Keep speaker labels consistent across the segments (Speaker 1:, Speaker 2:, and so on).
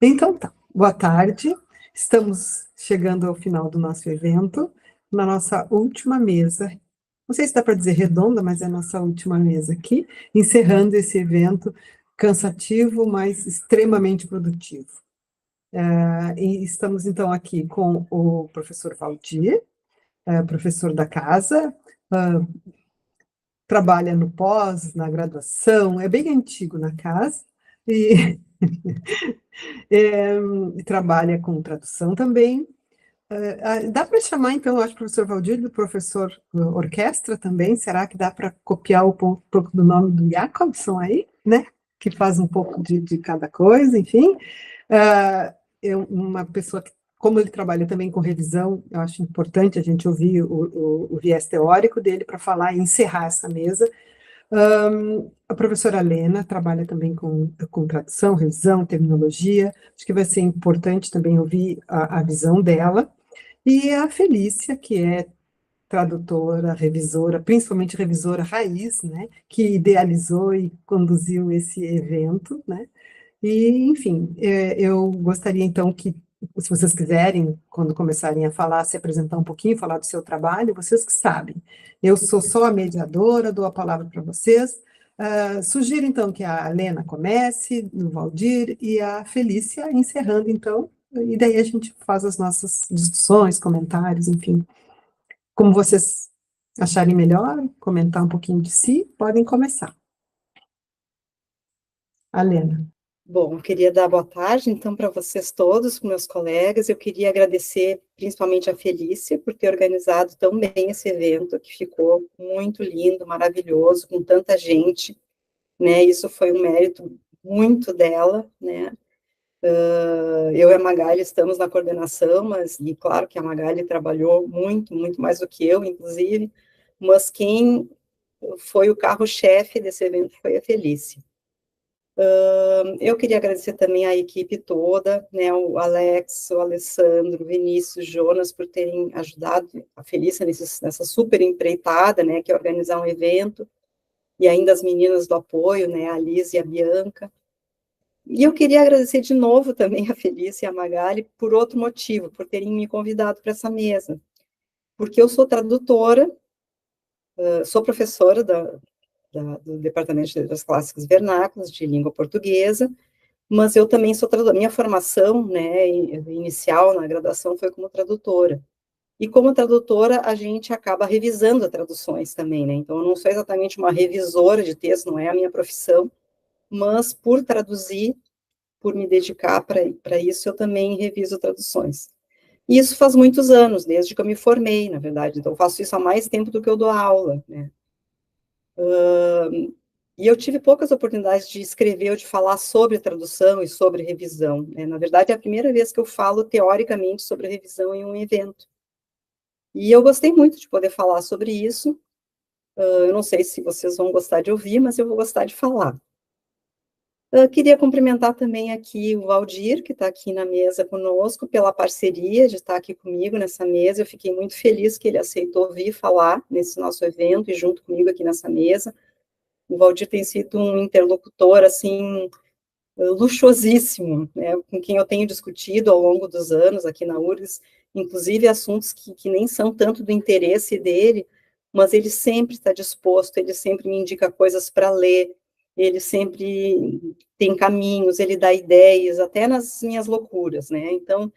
Speaker 1: Então tá, boa tarde. Estamos chegando ao final do nosso evento, na nossa última mesa. Não sei se dá para dizer redonda, mas é a nossa última mesa aqui, encerrando esse evento cansativo, mas extremamente produtivo. E estamos então aqui com o professor Valdir, professor da casa, ah, trabalha no pós, na graduação, é bem antigo na casa, e é, trabalha com tradução também. Dá para chamar, então, eu acho, professor Valdir, do professor orquestra também? Será que dá para copiar um pouco do nome do Jacobson aí, né? Que faz um pouco de cada coisa, enfim. Uma pessoa que, como ele trabalha também com revisão, eu acho importante a gente ouvir o viés teórico dele para falar e encerrar essa mesa. A professora Lena trabalha também com tradução, revisão, terminologia. Acho que vai ser importante também ouvir a visão dela. E a Felícia, que é tradutora, revisora, principalmente revisora raiz, né, que idealizou e conduziu esse evento, né, e, enfim, eu gostaria, então, que, se vocês quiserem, quando começarem a falar, se apresentar um pouquinho, falar do seu trabalho, vocês que sabem. Eu sou só a mediadora, dou a palavra para vocês. Sugiro, então, que a Lena comece, o Valdir, e a Felícia encerrando, então, e daí a gente faz as nossas discussões, comentários, enfim. Como vocês acharem melhor, comentar um pouquinho de si, podem começar. A Lena.
Speaker 2: Bom, eu queria dar boa tarde, então, para vocês todos, meus colegas. Eu queria agradecer principalmente a Felícia por ter organizado tão bem esse evento, que ficou muito lindo, maravilhoso, com tanta gente, né? Isso foi um mérito muito dela, né? Eu e a Magali estamos na coordenação, mas, e claro que a Magali trabalhou muito, muito mais do que eu, inclusive, mas quem foi o carro-chefe desse evento foi a Felícia. Eu queria agradecer também a equipe toda, né, o Alex, o Alessandro, o Vinícius, o Jonas, por terem ajudado a Felícia nessa super empreitada, né, que é organizar um evento, e ainda as meninas do apoio, né, a Liz e a Bianca. E eu queria agradecer de novo também a Felícia e a Magali por outro motivo, por terem me convidado para essa mesa, porque eu sou tradutora, sou professora do Departamento de Letras Clássicas e Vernáculas, de língua portuguesa, mas eu também sou tradutora. Minha formação, né, inicial na graduação foi como tradutora. E como tradutora, a gente acaba revisando traduções também, né? Então, eu não sou exatamente uma revisora de texto, não é a minha profissão, mas por traduzir, por me dedicar para isso, eu também reviso traduções. E isso faz muitos anos, desde que eu me formei, na verdade. Então, eu faço isso há mais tempo do que eu dou aula, né? E eu tive poucas oportunidades de escrever ou de falar sobre tradução e sobre revisão, né? Na verdade, é a primeira vez que eu falo teoricamente sobre revisão em um evento. E eu gostei muito de poder falar sobre isso. Eu não sei se vocês vão gostar de ouvir, mas eu vou gostar de falar. Eu queria cumprimentar também aqui o Valdir, que está aqui na mesa conosco, pela parceria de estar aqui comigo nessa mesa. Eu fiquei muito feliz que ele aceitou vir falar nesse nosso evento e junto comigo aqui nessa mesa. O Valdir tem sido um interlocutor, assim, luxuosíssimo, né, com quem eu tenho discutido ao longo dos anos aqui na URGS, inclusive assuntos que nem são tanto do interesse dele, mas ele sempre está disposto, ele sempre me indica coisas para ler, ele sempre tem caminhos, ele dá ideias, até nas minhas loucuras, né? Então,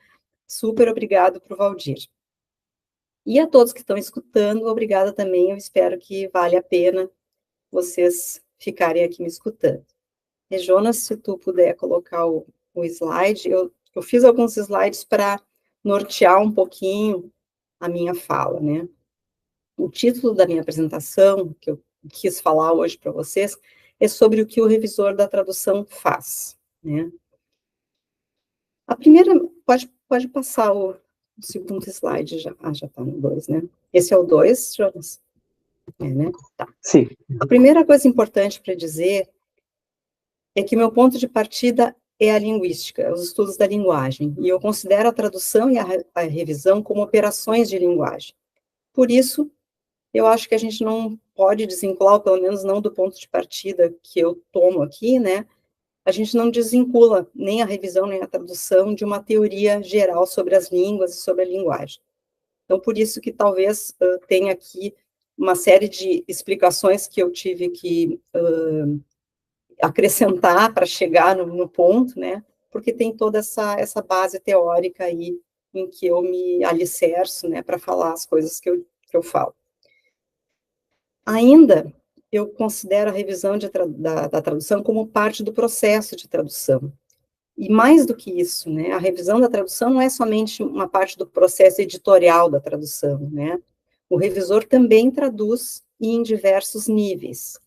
Speaker 2: super obrigado para o Valdir. E a todos que estão escutando, obrigada também, eu espero que vale a pena vocês ficarem aqui me escutando. E, Jonas, se tu puder colocar o slide, eu fiz alguns slides para nortear um pouquinho a minha fala, né? O título da minha apresentação, que eu quis falar hoje para vocês, é sobre o que o revisor da tradução faz, né? A primeira, pode passar o segundo slide, já está no 2, né? Esse é o 2, Jonas? É, né? Tá.
Speaker 3: Sim.
Speaker 2: A primeira coisa importante para dizer é que meu ponto de partida é a linguística, os estudos da linguagem, e eu considero a tradução e a revisão como operações de linguagem. Por isso, eu acho que a gente não pode desvincular, ou pelo menos não do ponto de partida que eu tomo aqui, né, a gente não desvincula nem a revisão, nem a tradução de uma teoria geral sobre as línguas e sobre a linguagem. Então, por isso que talvez tenha aqui uma série de explicações que eu tive que acrescentar para chegar no ponto, né? Porque tem toda essa base teórica aí em que eu me alicerço, né, para falar as coisas que eu falo. Ainda, eu considero a revisão da tradução como parte do processo de tradução. E mais do que isso, né, a revisão da tradução não é somente uma parte do processo editorial da tradução, né? O revisor também traduz em diversos níveis.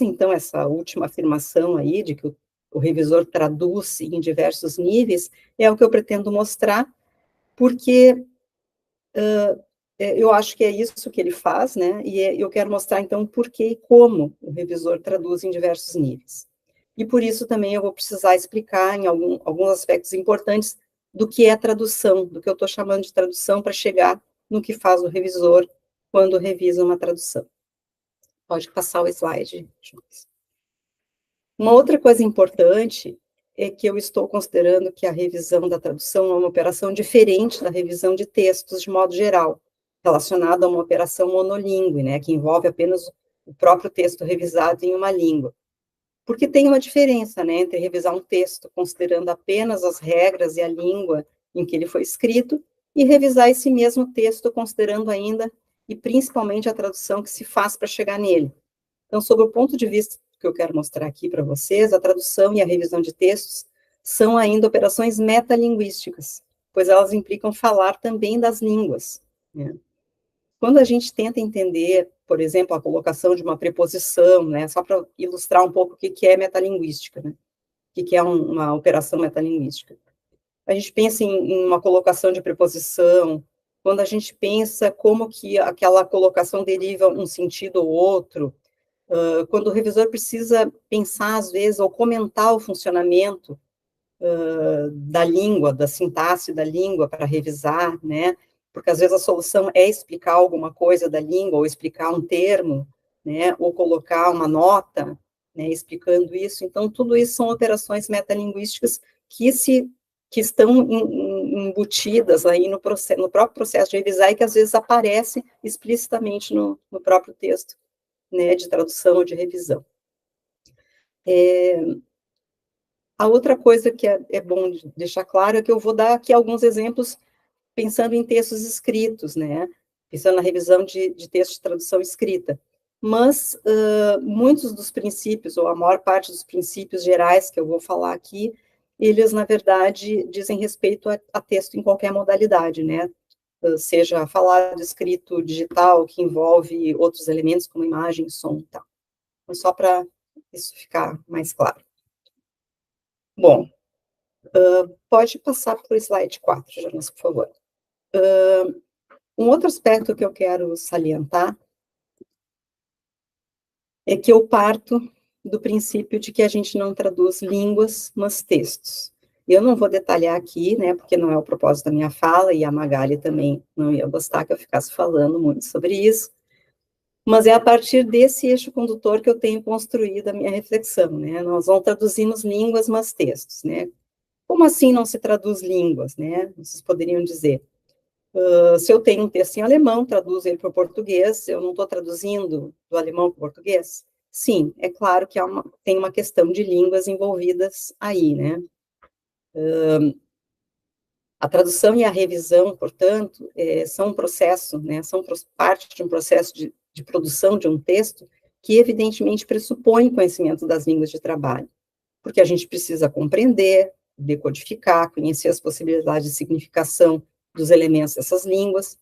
Speaker 2: Então, essa última afirmação aí, de que o revisor traduz em diversos níveis, é o que eu pretendo mostrar, porque eu acho que é isso que ele faz, né? E eu quero mostrar, então, por que e como o revisor traduz em diversos níveis. E por isso também eu vou precisar explicar em alguns aspectos importantes do que é tradução, do que eu estou chamando de tradução, para chegar no que faz o revisor quando revisa uma tradução. Pode passar o slide, Jonas. Uma outra coisa importante é que eu estou considerando que a revisão da tradução é uma operação diferente da revisão de textos de modo geral, relacionada a uma operação monolíngue, né, que envolve apenas o próprio texto revisado em uma língua. Porque tem uma diferença, né, entre revisar um texto considerando apenas as regras e a língua em que ele foi escrito, e revisar esse mesmo texto considerando ainda e principalmente a tradução que se faz para chegar nele. Então, sob o ponto de vista que eu quero mostrar aqui para vocês, a tradução e a revisão de textos são ainda operações metalinguísticas, pois elas implicam falar também das línguas, né? Quando a gente tenta entender, por exemplo, a colocação de uma preposição, né, só para ilustrar um pouco o que é metalinguística, né, o que é uma operação metalinguística. A gente pensa em uma colocação de preposição, quando a gente pensa como que aquela colocação deriva um sentido ou outro, quando o revisor precisa pensar, às vezes, ou comentar o funcionamento da língua, da sintaxe da língua para revisar, né? Porque às vezes a solução é explicar alguma coisa da língua, ou explicar um termo, né? Ou colocar uma nota, né? Explicando isso. Então, tudo isso são operações metalinguísticas que estão embutidas aí no próprio processo de revisar e que às vezes aparece explicitamente no próprio texto, né? De tradução ou de revisão. A outra coisa que é bom deixar claro é que eu vou dar aqui alguns exemplos pensando em textos escritos, né? Pensando na revisão de textos de tradução escrita. Mas muitos dos princípios, ou a maior parte dos princípios gerais que eu vou falar aqui, eles, na verdade, dizem respeito a texto em qualquer modalidade, né? Seja falado, escrito, digital, que envolve outros elementos como imagem, som e tal. Então, só para isso ficar mais claro. Bom, pode passar para o slide 4, Jonas, por favor. Um outro aspecto que eu quero salientar é que eu parto do princípio de que a gente não traduz línguas, mas textos. Eu não vou detalhar aqui, né, porque não é o propósito da minha fala, e a Magali também não ia gostar que eu ficasse falando muito sobre isso, mas é a partir desse eixo condutor que eu tenho construído a minha reflexão, né? Nós não traduzimos línguas, mas textos, né? Como assim não se traduz línguas, né? Vocês poderiam dizer. Se eu tenho um texto em alemão, traduzo ele para o português, eu não estou traduzindo do alemão para o português? Sim, é claro que tem uma questão de línguas envolvidas aí, né? A tradução e a revisão, portanto, são um processo, né? São parte de um processo de produção de um texto que, evidentemente, pressupõe conhecimento das línguas de trabalho, porque a gente precisa compreender, decodificar, conhecer as possibilidades de significação dos elementos dessas línguas,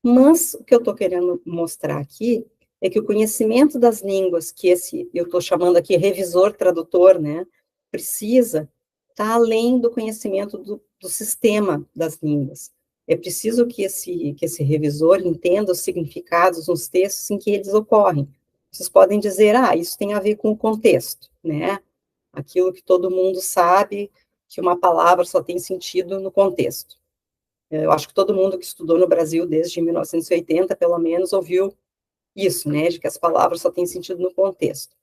Speaker 2: mas o que eu estou querendo mostrar aqui é que o conhecimento das línguas que eu estou chamando aqui revisor tradutor, né, precisa estar além do conhecimento do sistema das línguas. É preciso que esse revisor entenda os significados nos textos em que eles ocorrem. Vocês podem dizer, isso tem a ver com o contexto, né? Aquilo que todo mundo sabe, que uma palavra só tem sentido no contexto. Eu acho que todo mundo que estudou no Brasil desde 1980, pelo menos, ouviu isso, né, de que as palavras só têm sentido no contexto.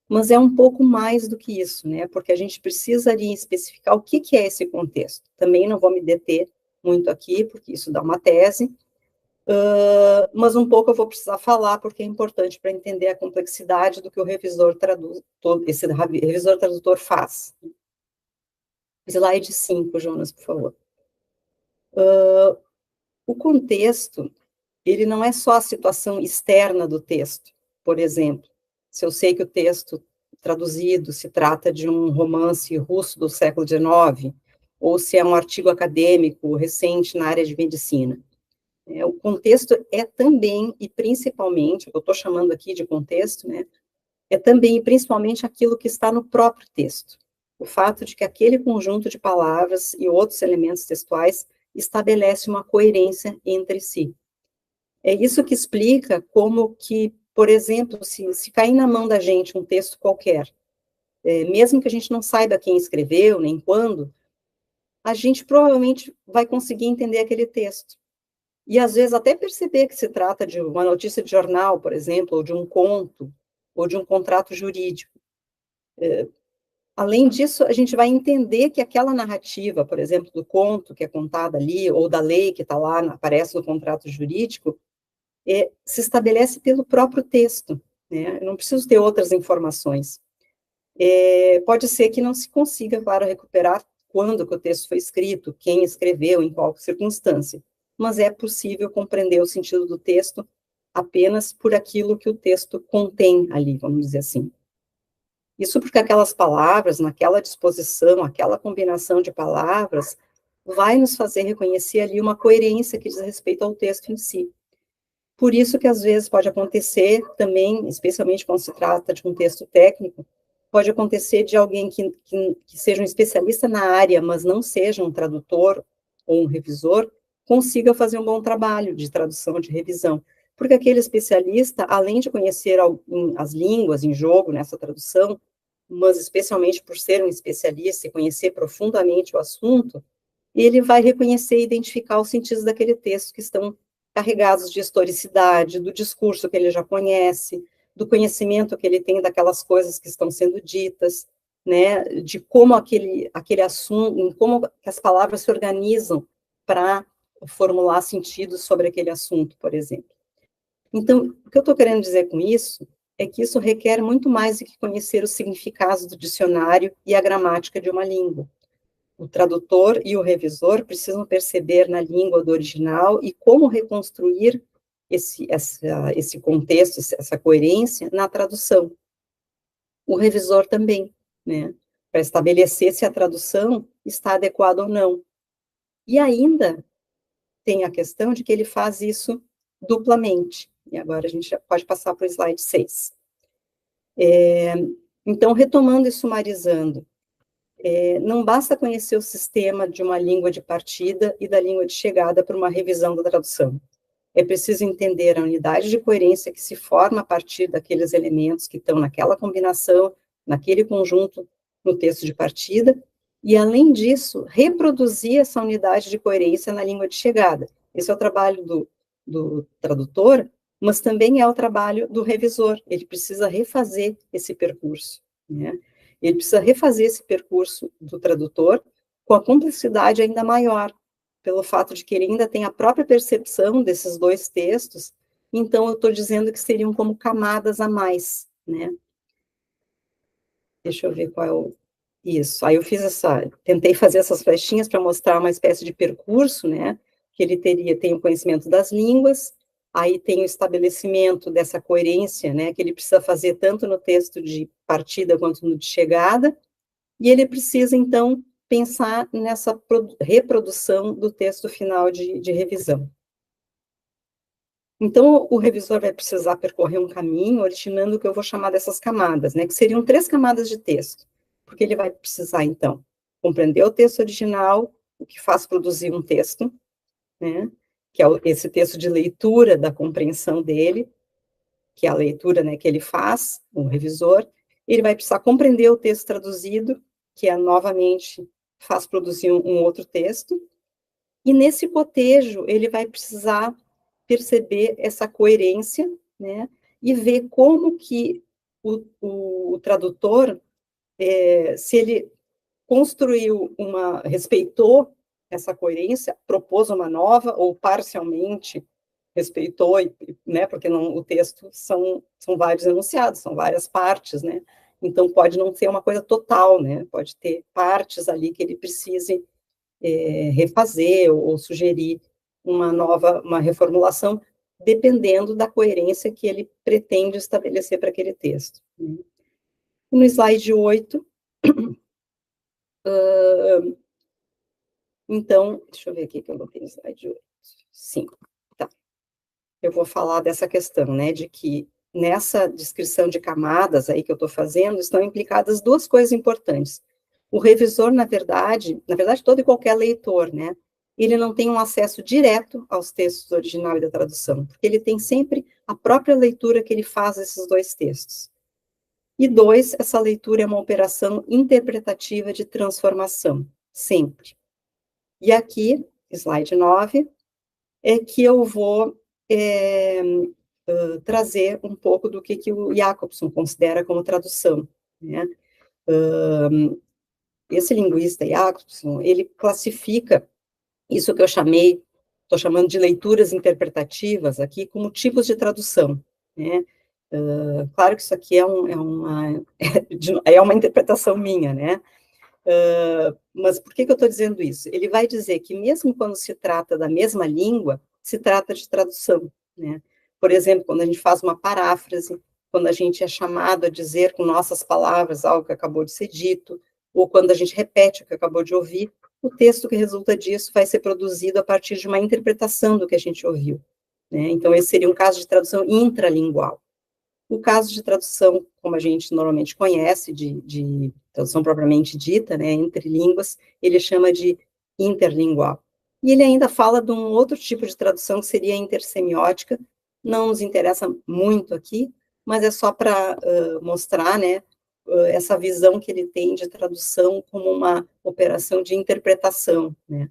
Speaker 2: mas é um pouco mais do que isso, né? Porque a gente precisaria especificar o que é esse contexto. Também não vou me deter muito aqui, porque isso dá uma tese, mas um pouco eu vou precisar falar, porque é importante para entender a complexidade do que o revisor tradutor, esse revisor tradutor faz. Slide 5, Jonas, por favor. O contexto, ele não é só a situação externa do texto. Por exemplo, se eu sei que o texto traduzido se trata de um romance russo do século XIX, ou se é um artigo acadêmico recente na área de medicina. O contexto é também, e principalmente, eu estou chamando aqui de contexto, né, é também e principalmente aquilo que está no próprio texto. O fato de que aquele conjunto de palavras e outros elementos textuais estabelece uma coerência entre si. É isso que explica como que, por exemplo, se cair na mão da gente um texto qualquer, mesmo que a gente não saiba quem escreveu, nem quando, a gente provavelmente vai conseguir entender aquele texto. E, às vezes, até perceber que se trata de uma notícia de jornal, por exemplo, ou de um conto, ou de um contrato jurídico. Além disso, a gente vai entender que aquela narrativa, por exemplo, do conto que é contada ali, ou da lei que está lá, aparece no contrato jurídico, se estabelece pelo próprio texto, né? Eu não preciso ter outras informações. Pode ser que não se consiga, claro, recuperar quando que o texto foi escrito, quem escreveu, em qual circunstância, mas é possível compreender o sentido do texto apenas por aquilo que o texto contém ali, vamos dizer assim. Isso porque aquelas palavras, naquela disposição, aquela combinação de palavras, vai nos fazer reconhecer ali uma coerência que diz respeito ao texto em si. Por isso que, às vezes, pode acontecer também, especialmente quando se trata de um texto técnico, pode acontecer de alguém que seja um especialista na área, mas não seja um tradutor ou um revisor, consiga fazer um bom trabalho de tradução, de revisão. Porque aquele especialista, além de conhecer as línguas em jogo nessa tradução, mas especialmente por ser um especialista e conhecer profundamente o assunto, ele vai reconhecer e identificar os sentidos daquele texto que estão carregados de historicidade, do discurso que ele já conhece, do conhecimento que ele tem daquelas coisas que estão sendo ditas, né, de como aquele assunto, em como as palavras se organizam para formular sentido sobre aquele assunto, por exemplo. Então, o que eu estou querendo dizer com isso é que isso requer muito mais do que conhecer os significados do dicionário e a gramática de uma língua. O tradutor e o revisor precisam perceber na língua do original e como reconstruir esse contexto, essa coerência na tradução. O revisor também, né, para estabelecer se a tradução está adequada ou não. E ainda tem a questão de que ele faz isso duplamente. E agora a gente já pode passar para o slide 6. Então, retomando e sumarizando, não basta conhecer o sistema de uma língua de partida e da língua de chegada para uma revisão da tradução. É preciso entender a unidade de coerência que se forma a partir daqueles elementos que estão naquela combinação, naquele conjunto, no texto de partida, e, além disso, reproduzir essa unidade de coerência na língua de chegada. Esse é o trabalho do tradutor, mas também é o trabalho do revisor. Ele precisa refazer esse percurso, né? Ele precisa refazer esse percurso do tradutor com a complexidade ainda maior, pelo fato de que ele ainda tem a própria percepção desses dois textos, então eu estou dizendo que seriam como camadas a mais, né? Deixa eu ver qual é o... Isso, aí eu tentei fazer essas flechinhas para mostrar uma espécie de percurso, né? Que ele tem o conhecimento das línguas, aí tem o estabelecimento dessa coerência, né? Que ele precisa fazer tanto no texto de partida quanto no de chegada, e ele precisa, então, pensar nessa reprodução do texto final de revisão. Então, o revisor vai precisar percorrer um caminho originando o que eu vou chamar dessas camadas, né, que seriam 3 camadas de texto, porque ele vai precisar, então, compreender o texto original, o que faz produzir um texto, né, que é esse texto de leitura da compreensão dele, que é a leitura, né, que ele faz, o revisor. Ele vai precisar compreender o texto traduzido, que é, novamente, faz produzir um outro texto, e nesse cotejo ele vai precisar perceber essa coerência, né, e ver como que o tradutor, se ele respeitou essa coerência, propôs uma nova, ou parcialmente respeitou, né, porque o texto são vários enunciados, são várias partes, né, então pode não ser uma coisa total, né, pode ter partes ali que ele precise refazer ou sugerir uma reformulação, dependendo da coerência que ele pretende estabelecer para aquele texto. Né. No slide 8, então, deixa eu ver aqui que eu botei no slide 8. Sim, tá. Eu vou falar dessa questão, né, de que nessa descrição de camadas aí que eu estou fazendo, estão implicadas duas coisas importantes. O revisor, na verdade todo e qualquer leitor, né, ele não tem um acesso direto aos textos do original e da tradução, porque ele tem sempre a própria leitura que ele faz desses dois textos. E dois, essa leitura é uma operação interpretativa de transformação, sempre. E aqui, slide 9, é que eu vou trazer um pouco do que o Jacobson considera como tradução, né? Esse linguista Jacobson, ele classifica isso que eu estou chamando de leituras interpretativas aqui, como tipos de tradução, né? Claro que isso aqui é uma interpretação minha, né? Mas por que eu estou dizendo isso? Ele vai dizer que mesmo quando se trata da mesma língua, se trata de tradução, né? Por exemplo, quando a gente faz uma paráfrase, quando a gente é chamado a dizer com nossas palavras algo que acabou de ser dito, ou quando a gente repete o que acabou de ouvir, o texto que resulta disso vai ser produzido a partir de uma interpretação do que a gente ouviu, né? Então, esse seria um caso de tradução intralingual. O caso de tradução, como a gente normalmente conhece, de tradução propriamente dita, né, entre línguas, ele chama de interlingual. E ele ainda fala de um outro tipo de tradução, que seria a intersemiótica, não nos interessa muito aqui, mas é só para mostrar, né, essa visão que ele tem de tradução como uma operação de interpretação, né,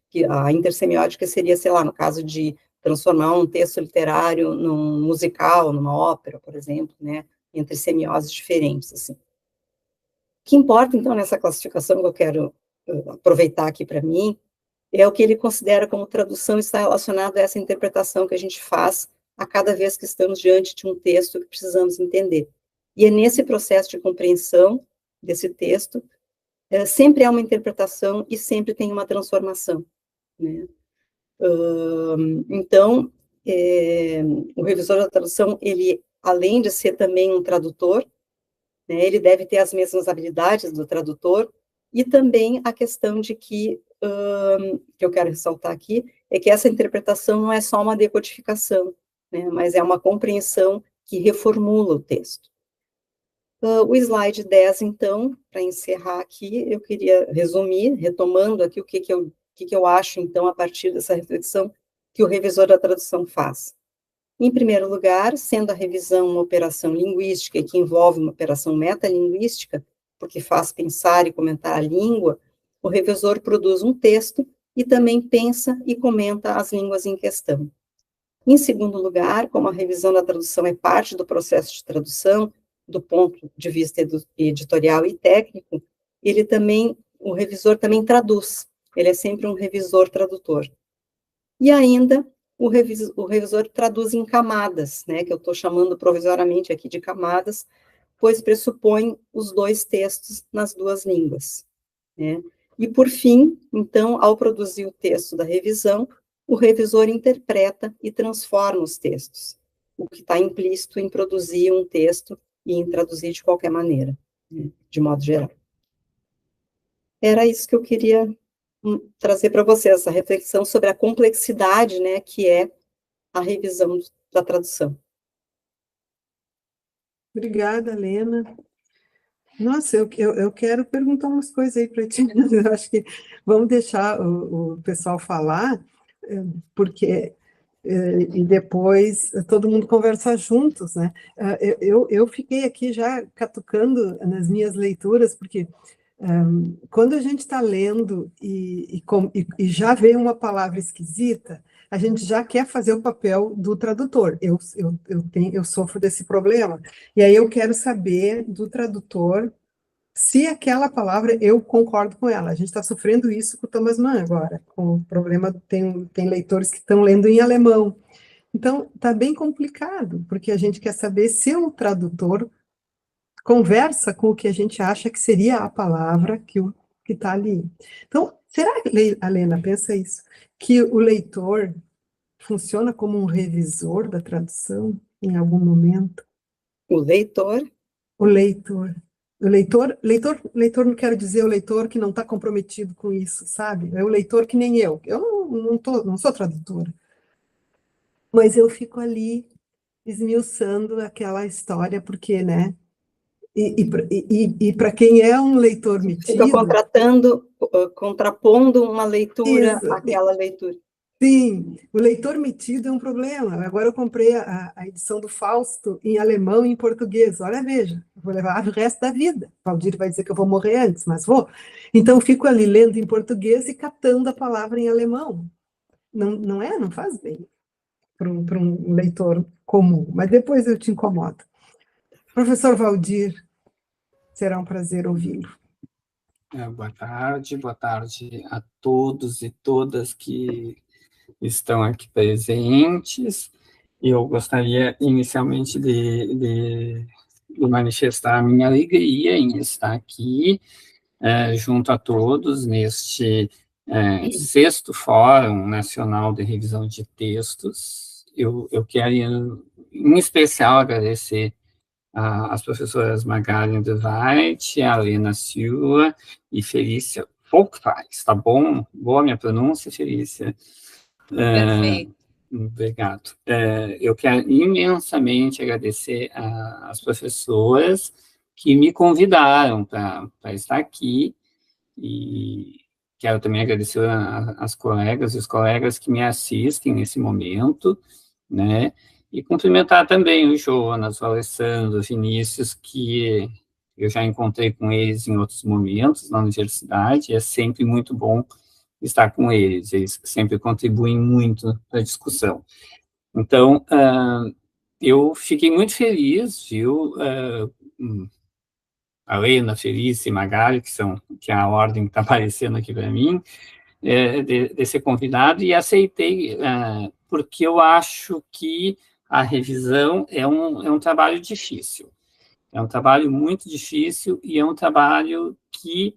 Speaker 2: que a intersemiótica seria, sei lá, no caso de transformar um texto literário num musical, numa ópera, por exemplo, né, entre semioses diferentes, assim. O que importa, então, nessa classificação que eu quero aproveitar aqui para mim, é o que ele considera como tradução está relacionado a essa interpretação que a gente faz a cada vez que estamos diante de um texto que precisamos entender. E é nesse processo de compreensão desse texto, sempre há uma interpretação e sempre tem uma transformação, né? Então, o revisor da tradução, ele, além de ser também um tradutor, né, ele deve ter as mesmas habilidades do tradutor, e também a questão de que eu quero ressaltar aqui, é que essa interpretação não é só uma decodificação, né, mas é uma compreensão que reformula o texto. O slide 10, então, para encerrar aqui, eu queria resumir, retomando aqui o que eu acho, então, a partir dessa reflexão que o revisor da tradução faz. Em primeiro lugar, sendo a revisão uma operação linguística e que envolve uma operação metalinguística, porque faz pensar e comentar a língua, o revisor produz um texto e também pensa e comenta as línguas em questão. Em segundo lugar, como a revisão da tradução é parte do processo de tradução, do ponto de vista editorial e técnico, o revisor também traduz, ele é sempre um revisor tradutor. E ainda, o revisor traduz em camadas, né, que eu estou chamando provisoriamente aqui de camadas, pois pressupõe os dois textos nas duas línguas, né. E, por fim, então, ao produzir o texto da revisão, o revisor interpreta e transforma os textos, o que está implícito em produzir um texto e em traduzir de qualquer maneira, né, de modo geral. Era isso que eu queria trazer para vocês, essa reflexão sobre a complexidade, né, que é a revisão da tradução.
Speaker 1: Obrigada, Lena. Nossa, eu quero perguntar umas coisas aí para ti, mas eu acho que vamos deixar o pessoal falar, porque e depois todo mundo conversa juntos, né? Eu fiquei aqui já catucando nas minhas leituras, porque quando a gente está lendo e já vê uma palavra esquisita, a gente já quer fazer o papel do tradutor. Eu sofro desse problema. E aí eu quero saber do tradutor se aquela palavra eu concordo com ela. A gente está sofrendo isso com o Thomas Mann agora, com o problema, tem leitores que estão lendo em alemão. Então, está bem complicado, porque a gente quer saber se o tradutor conversa com o que a gente acha que seria a palavra que está ali. Então, será, Alena, pensa isso, que o leitor funciona como um revisor da tradução em algum momento?
Speaker 2: O leitor.
Speaker 1: O leitor. Leitor não quero dizer o leitor que não está comprometido com isso, sabe? É o leitor que nem eu. Eu não sou tradutora, mas eu fico ali esmiuçando aquela história, porque, né? E para quem é um leitor
Speaker 2: Fica
Speaker 1: metido,
Speaker 2: contrapondo uma leitura
Speaker 1: isso,
Speaker 2: àquela leitura.
Speaker 1: sim, o leitor metido é um problema. Agora eu comprei a edição do Fausto em alemão e em português. Olha, veja, eu vou levar o resto da vida. O Valdir vai dizer que eu vou morrer antes, mas vou. Então eu fico ali lendo em português e catando a palavra em alemão. Não, não é? Não faz bem para um leitor comum. Mas depois eu te incomodo. Professor Valdir, será um prazer ouvi-lo.
Speaker 3: Boa tarde a todos e todas que estão aqui presentes. Eu gostaria inicialmente de manifestar a minha alegria em estar aqui junto a todos neste sexto Fórum Nacional de Revisão de Textos. Eu quero, em especial, agradecer as professoras Magali de Wright, a Helena Silva e Felícia Folkfaz, tá bom? Boa minha pronúncia, Felícia?
Speaker 4: Perfeito.
Speaker 3: Obrigado. Eu quero imensamente agradecer às professoras que me convidaram para estar aqui e quero também agradecer às colegas e os colegas que me assistem nesse momento, né? E cumprimentar também o Jonas, o Alessandro, o Vinícius, que eu já encontrei com eles em outros momentos na universidade, é sempre muito bom estar com eles, eles sempre contribuem muito para a discussão. Então, eu fiquei muito feliz, viu, a Lena, Felícia e Magali, que é a ordem que está aparecendo aqui para mim, de ser convidado, e aceitei, porque eu acho que a revisão é um trabalho difícil. É um trabalho muito difícil e é um trabalho que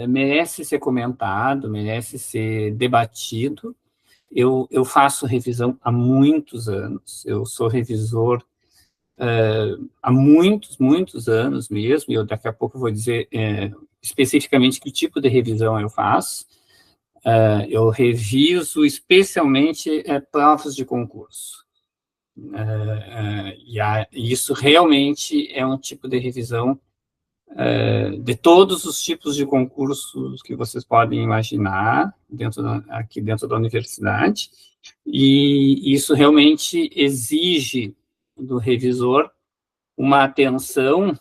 Speaker 3: merece ser comentado, merece ser debatido. Eu faço revisão há muitos anos, eu sou revisor há muitos, muitos anos mesmo, e eu daqui a pouco vou dizer especificamente que tipo de revisão eu faço. Eu reviso especialmente provas de concurso. E isso realmente é um tipo de revisão de todos os tipos de concursos que vocês podem imaginar aqui dentro da universidade, e isso realmente exige do revisor uma atenção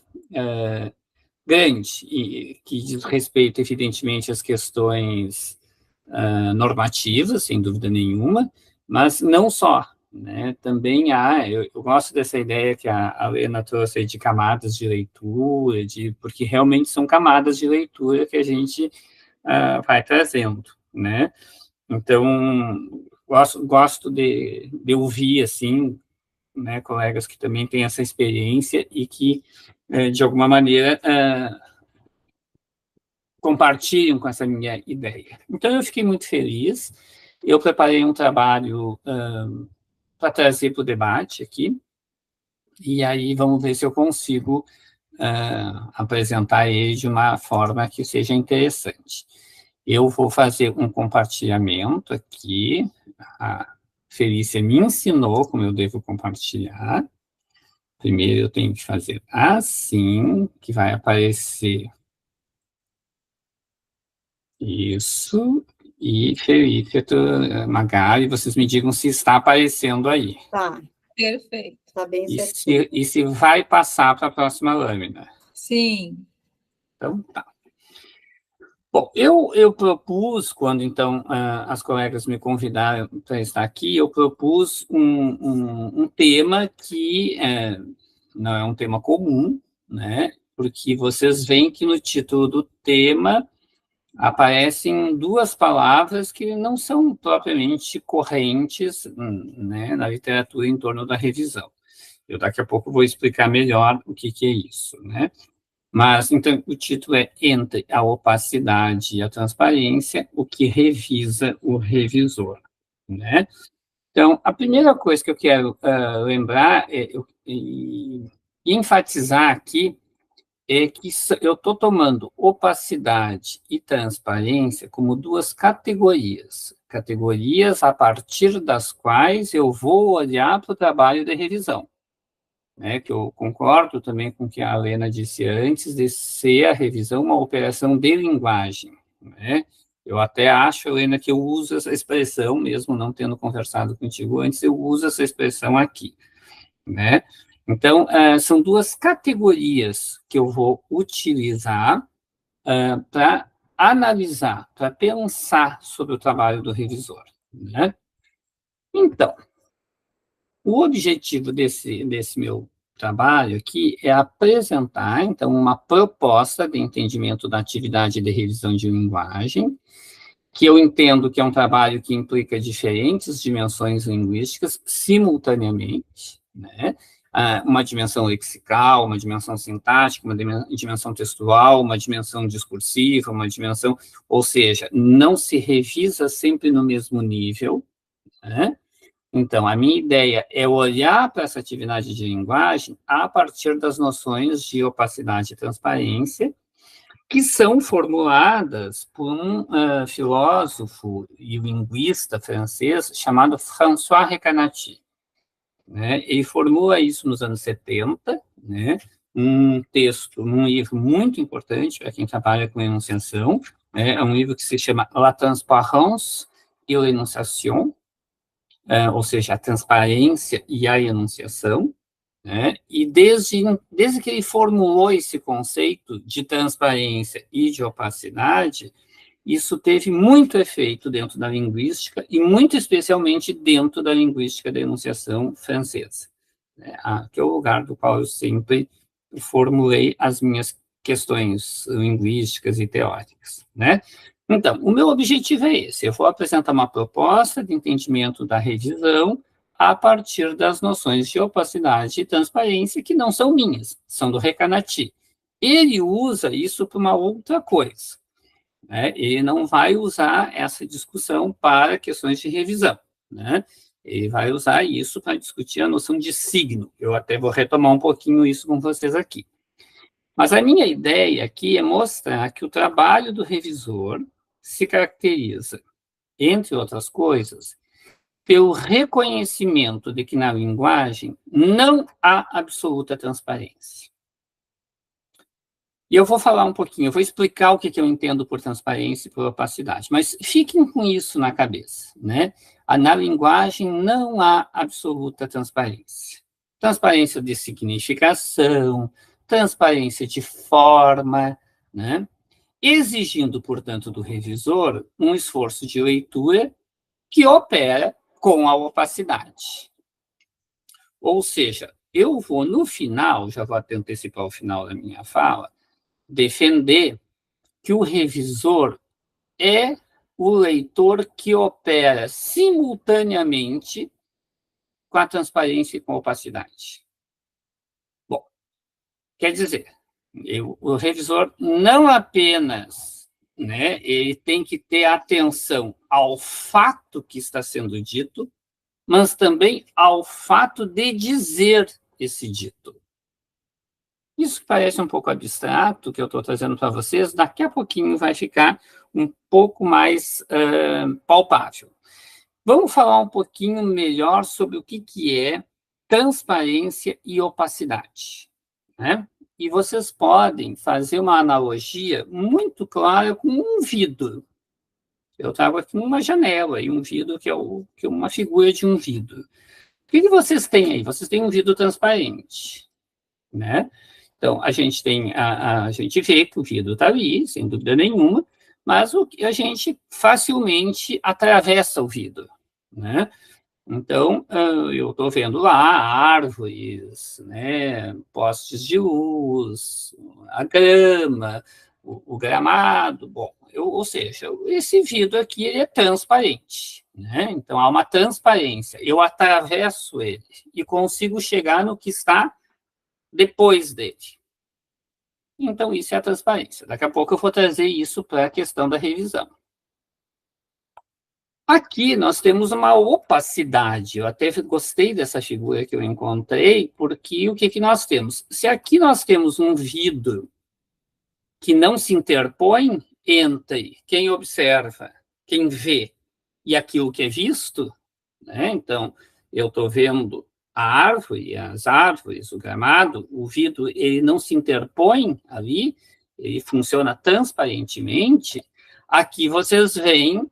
Speaker 3: grande, e que diz respeito, evidentemente, às questões normativas, sem dúvida nenhuma, mas não só, né? Também eu gosto dessa ideia que a Lena trouxe aí de camadas de leitura, porque realmente são camadas de leitura que a gente vai trazendo, né? Então, gosto de ouvir, assim, né, colegas que também têm essa experiência e que, de alguma maneira, compartilham com essa minha ideia. Então, eu fiquei muito feliz. Eu preparei um trabalho para trazer para o debate aqui, e aí vamos ver se eu consigo apresentar ele de uma forma que seja interessante. Eu vou fazer um compartilhamento aqui. A Felícia me ensinou como eu devo compartilhar. Primeiro eu tenho que fazer assim, que vai aparecer isso. E Felícia, Magali, vocês me digam se está aparecendo aí.
Speaker 2: Tá.
Speaker 4: Perfeito.
Speaker 2: Tá bem certinho.
Speaker 3: E se vai passar para a próxima lâmina.
Speaker 4: Sim.
Speaker 3: Então, tá. Bom, eu propus, quando, então, as colegas me convidaram para estar aqui, eu propus um tema que não é um tema comum, né? Porque vocês veem que no título do tema aparecem duas palavras que não são propriamente correntes, né, na literatura em torno da revisão. Eu daqui a pouco vou explicar melhor o que é isso, né? Mas, então, o título é Entre a Opacidade e a Transparência, o que revisa o revisor, né? Então, a primeira coisa que eu quero lembrar e enfatizar aqui é que eu estou tomando opacidade e transparência como duas categorias a partir das quais eu vou olhar para o trabalho de revisão, né, que eu concordo também com o que a Helena disse antes, de ser a revisão uma operação de linguagem, né? Eu até acho, Helena, que eu uso essa expressão, mesmo não tendo conversado contigo antes, eu uso essa expressão aqui, né? Então, são duas categorias que eu vou utilizar para analisar, para pensar sobre o trabalho do revisor, né? Então, o objetivo desse meu trabalho aqui é apresentar, então, uma proposta de entendimento da atividade de revisão de linguagem, que eu entendo que é um trabalho que implica diferentes dimensões linguísticas simultaneamente, né? Uma dimensão lexical, uma dimensão sintática, uma dimensão textual, uma dimensão discursiva, uma dimensão, ou seja, não se revisa sempre no mesmo nível, né? Então, a minha ideia é olhar para essa atividade de linguagem a partir das noções de opacidade e transparência, que são formuladas por um filósofo e linguista francês chamado François Recanati, né? Ele formula isso nos anos 70, né? Um texto, um livro muito importante para quem trabalha com enunciação, né? É um livro que se chama La Transparence et l'Énonciation, ou seja, a transparência e a enunciação, né? E desde que ele formulou esse conceito de transparência e de opacidade, isso teve muito efeito dentro da linguística e muito especialmente dentro da linguística da enunciação francesa, né? Que é o lugar do qual eu sempre formulei as minhas questões linguísticas e teóricas, né? Então, o meu objetivo é esse, eu vou apresentar uma proposta de entendimento da revisão a partir das noções de opacidade e transparência, que não são minhas, são do Recanati. Ele usa isso para uma outra coisa, né? Ele não vai usar essa discussão para questões de revisão, né? Ele vai usar isso para discutir a noção de signo. Eu até vou retomar um pouquinho isso com vocês aqui. Mas a minha ideia aqui é mostrar que o trabalho do revisor se caracteriza, entre outras coisas, pelo reconhecimento de que na linguagem não há absoluta transparência. E eu vou falar um pouquinho, eu vou explicar o que eu entendo por transparência e por opacidade, mas fiquem com isso na cabeça, né? Na linguagem não há absoluta transparência. Transparência de significação, transparência de forma, né? Exigindo, portanto, do revisor um esforço de leitura que opera com a opacidade. Ou seja, eu vou, no final, já vou até antecipar o final da minha fala, defender que o revisor é o leitor que opera simultaneamente com a transparência e com a opacidade. Bom, quer dizer, o revisor não apenas, né, ele tem que ter atenção ao fato que está sendo dito, mas também ao fato de dizer esse dito. Isso parece um pouco abstrato, que eu estou trazendo para vocês, daqui a pouquinho vai ficar um pouco mais palpável. Vamos falar um pouquinho melhor sobre o que é transparência e opacidade, né? E vocês podem fazer uma analogia muito clara com um vidro. Eu trago aqui uma janela e um vidro que é uma figura de um vidro. O que vocês têm aí? Vocês têm um vidro transparente, né? Então, a gente vê que o vidro está ali, sem dúvida nenhuma, mas a gente facilmente atravessa o vidro, né? Então, eu estou vendo lá árvores, né, postes de luz, a grama, o gramado, bom, ou seja, esse vidro aqui ele é transparente, né? Então, há uma transparência, eu atravesso ele e consigo chegar no que está depois dele. Então, isso é a transparência. Daqui a pouco eu vou trazer isso para a questão da revisão. Aqui nós temos uma opacidade. Eu até gostei dessa figura que eu encontrei, porque o que nós temos? Se aqui nós temos um vidro que não se interpõe entre quem observa, quem vê e aquilo que é visto, né? Então, eu estou vendo a árvore, as árvores, o gramado, o vidro, ele não se interpõe ali, ele funciona transparentemente. Aqui vocês veem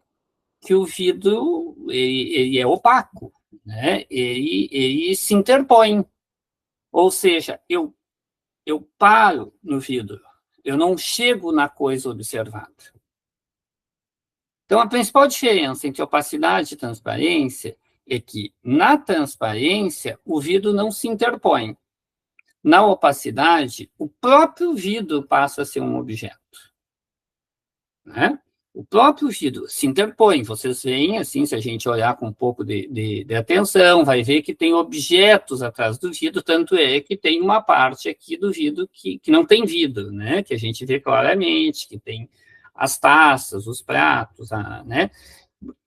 Speaker 3: que o vidro ele é opaco, né? Ele se interpõe. Ou seja, eu paro no vidro, eu não chego na coisa observada. Então, a principal diferença entre opacidade e transparência é que, na transparência, o vidro não se interpõe. Na opacidade, o próprio vidro passa a ser um objeto, né? O próprio vidro se interpõe. Vocês veem, assim, se a gente olhar com um pouco de atenção, vai ver que tem objetos atrás do vidro, tanto é que tem uma parte aqui do vidro que não tem vidro, né? Que a gente vê claramente, que tem as taças, os pratos, né?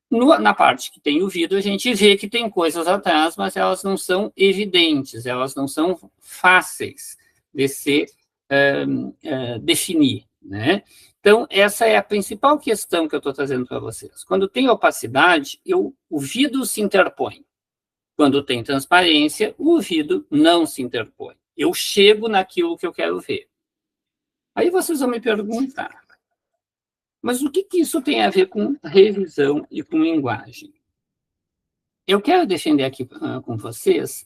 Speaker 3: Na parte que tem o vidro, a gente vê que tem coisas atrás, mas elas não são evidentes, elas não são fáceis de se definir, né? Então, essa é a principal questão que eu estou trazendo para vocês. Quando tem opacidade, o vidro se interpõe. Quando tem transparência, o vidro não se interpõe. Eu chego naquilo que eu quero ver. Aí vocês vão me perguntar, mas o que isso tem a ver com revisão e com linguagem? Eu quero defender aqui com vocês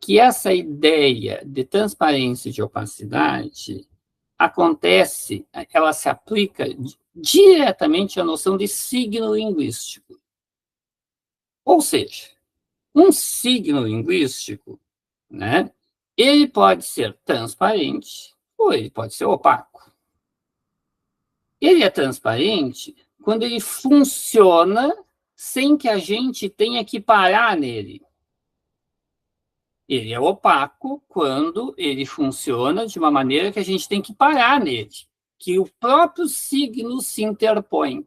Speaker 3: que essa ideia de transparência e de opacidade acontece, ela se aplica diretamente à noção de signo linguístico. Ou seja, um signo linguístico, né, ele pode ser transparente ou ele pode ser opaco. Ele é transparente quando ele funciona sem que a gente tenha que parar nele. Ele é opaco quando ele funciona de uma maneira que a gente tem que parar nele, que o próprio signo se interpõe.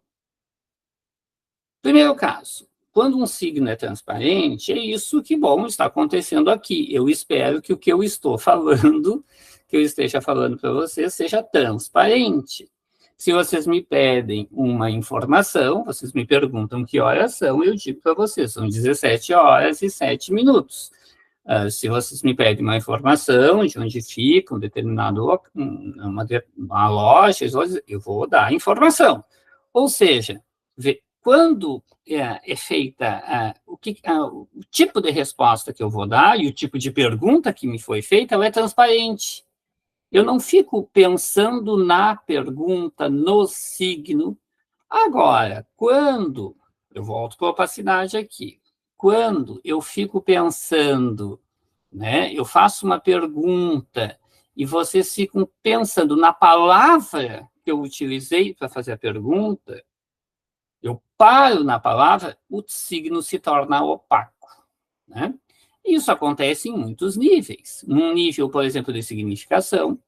Speaker 3: Primeiro caso, quando um signo é transparente, é isso que, bom, está acontecendo aqui. Eu espero que o que eu estou falando, que eu esteja falando para vocês, seja transparente. Se vocês me pedem uma informação, vocês me perguntam que horas são, eu digo para vocês, são 17 horas e 7 minutos. Se vocês me pedem uma informação de onde fica um determinado uma loja, eu vou dar a informação. Ou seja, quando é feita o tipo de resposta que eu vou dar e o tipo de pergunta que me foi feita, ela é transparente. Eu não fico pensando na pergunta, no signo. Agora, quando eu volto para a opacidade aqui, quando eu fico pensando, né, eu faço uma pergunta e vocês ficam pensando na palavra que eu utilizei para fazer a pergunta, eu paro na palavra, o signo se torna opaco, né? Isso acontece em muitos níveis. Um nível, por exemplo, de significação,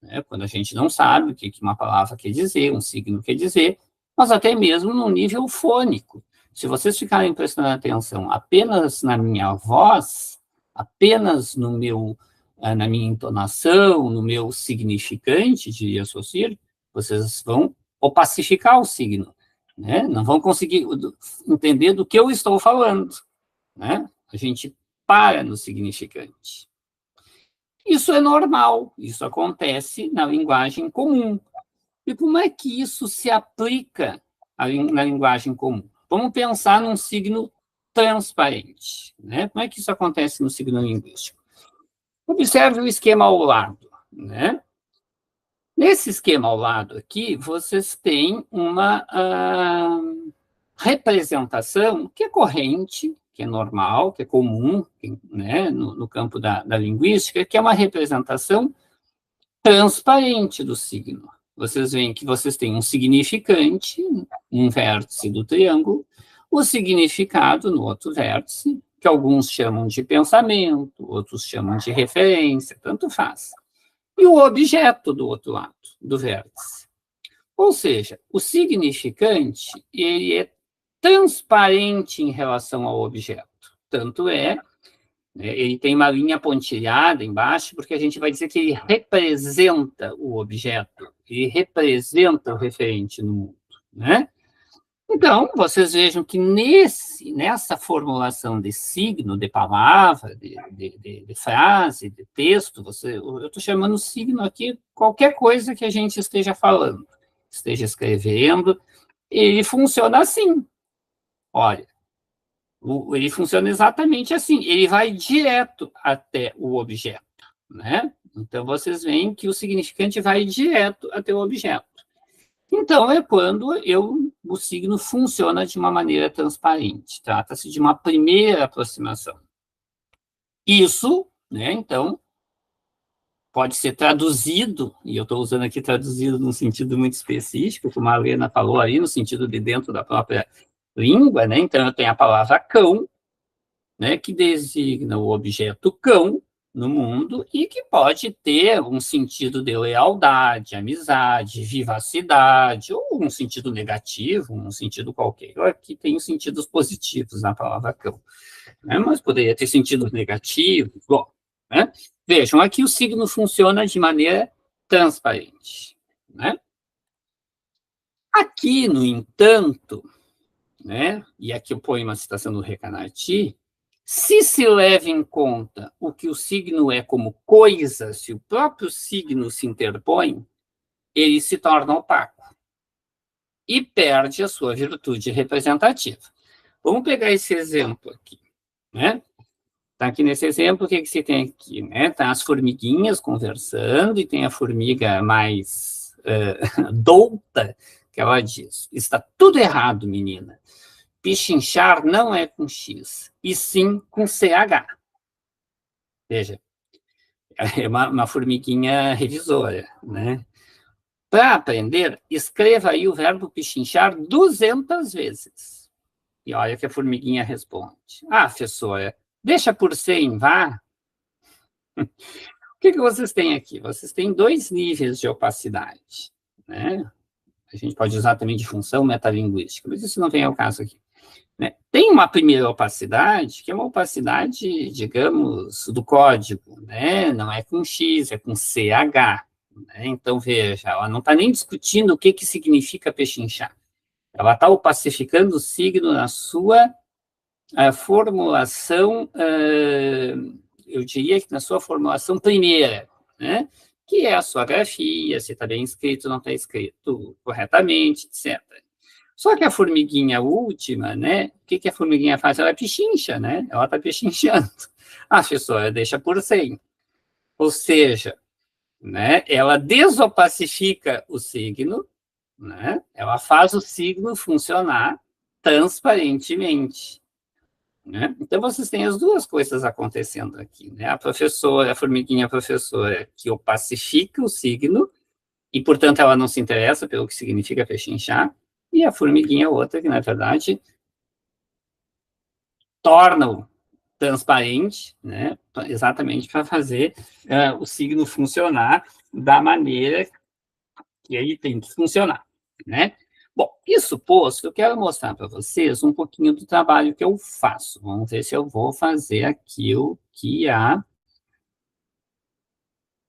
Speaker 3: né, quando a gente não sabe o que uma palavra quer dizer, um signo quer dizer, mas até mesmo no nível fônico. Se vocês ficarem prestando atenção apenas na minha voz, apenas no na minha entonação, no meu significante, diria Saussure, vocês vão opacificar o signo, né? Não vão conseguir entender do que eu estou falando, né? A gente para no significante. Isso é normal, isso acontece na linguagem comum. E como é que isso se aplica na linguagem comum? Vamos pensar num signo transparente, né? Como é que isso acontece no signo linguístico? Observe o esquema ao lado, né? Nesse esquema ao lado aqui, vocês têm uma representação que é corrente, que é normal, que é comum, né, no campo da linguística, que é uma representação transparente do signo. Vocês veem que vocês têm um significante, um vértice do triângulo, o significado no outro vértice, que alguns chamam de pensamento, outros chamam de referência, tanto faz. E o objeto do outro lado, do vértice. Ou seja, o significante, ele é transparente em relação ao objeto. Tanto é, ele tem uma linha pontilhada embaixo, porque a gente vai dizer que ele representa o objeto, ele representa o referente no mundo, né? Então, vocês vejam que nessa formulação de signo, de palavra, de frase, de texto, eu estou chamando signo aqui qualquer coisa que a gente esteja falando, esteja escrevendo, ele funciona assim. Olha, ele funciona exatamente assim, ele vai direto até o objeto, né? Então, vocês veem que o significante vai direto até o objeto. Então, é quando o signo funciona de uma maneira transparente. Trata-se de uma primeira aproximação. Isso, né, então, pode ser traduzido, e eu estou usando aqui traduzido num sentido muito específico, como a Lena falou aí, no sentido de dentro da própria língua, né? Então, eu tenho a palavra cão, né, que designa o objeto cão no mundo e que pode ter um sentido de lealdade, amizade, vivacidade, ou um sentido negativo, um sentido qualquer. Aqui tem os sentidos positivos na palavra cão, né, mas poderia ter sentidos negativos. Bom, né? Vejam, aqui o signo funciona de maneira transparente, né? Aqui, no entanto, né, e aqui eu ponho uma citação do Recanati, se leva em conta o que o signo é como coisa, se o próprio signo se interpõe, ele se torna opaco e perde a sua virtude representativa. Vamos pegar esse exemplo aqui, né? Tá aqui nesse exemplo, o que se tem aqui, né? Tá as formiguinhas conversando e tem a formiga mais douta, que ela diz: está tudo errado, menina. Pichinchar não é com X, e sim com CH. Veja, é uma formiguinha revisora, né? Para aprender, escreva aí o verbo pichinchar 200 vezes. E olha que a formiguinha responde. Ah, professora, deixa por 100, vá. O que vocês têm aqui? Vocês têm 2 níveis de opacidade, né? A gente pode usar também de função metalinguística, mas isso não vem ao caso aqui. Né? Tem uma primeira opacidade, que é uma opacidade, digamos, do código, né? Não é com X, é com CH. Né? Então, veja, ela não está nem discutindo o que significa pechinchar. Ela está opacificando o signo na sua formulação, eu diria que na sua formulação primeira, né? Que é a sua grafia, se está bem escrito, não está escrito corretamente, etc. Só que a formiguinha última, né? O que a formiguinha faz? Ela pichincha, né? Ela está pichinchando. A professora deixa por 100. Ou seja, né? Ela desopacifica o signo, né? Ela faz o signo funcionar transparentemente. Né? Então, vocês têm as duas coisas acontecendo aqui. Né? A formiguinha professora, que opacifica o signo, e, portanto, ela não se interessa pelo que significa pechinchar, e a formiguinha outra, que, na verdade, torna-o transparente, né, exatamente para fazer o signo funcionar da maneira que ele tem que funcionar. Né? Bom, isso posto, eu quero mostrar para vocês um pouquinho do trabalho que eu faço. Vamos ver se eu vou fazer aquilo que a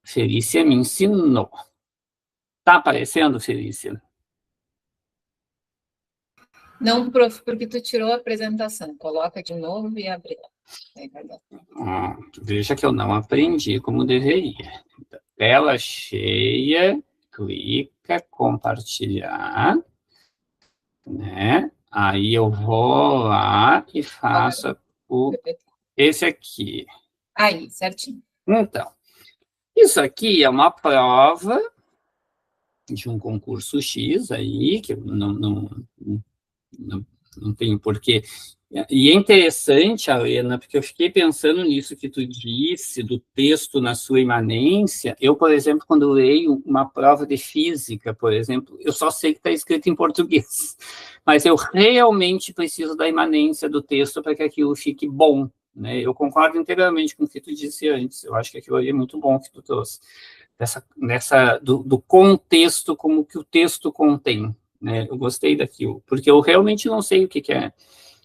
Speaker 3: Felícia me ensinou. Está aparecendo, Felícia?
Speaker 4: Não, prof, porque tu tirou a apresentação. Coloca de novo e abre.
Speaker 3: Veja que eu não aprendi como deveria. Tela cheia, clica, compartilhar, né? Aí eu vou lá e faço esse aqui.
Speaker 4: Aí, certinho.
Speaker 3: Então, isso aqui é uma prova de um concurso X aí, que eu não tenho porquê. E é interessante, Helena, porque eu fiquei pensando nisso que tu disse, do texto na sua imanência. Eu, por exemplo, quando leio uma prova de física, por exemplo, eu só sei que está escrito em português, mas eu realmente preciso da imanência do texto para que aquilo fique bom, né? Eu concordo integralmente com o que tu disse antes, eu acho que aquilo ali é muito bom que tu trouxe, do contexto, como que o texto contém, né? Eu gostei daquilo, porque eu realmente não sei o que é.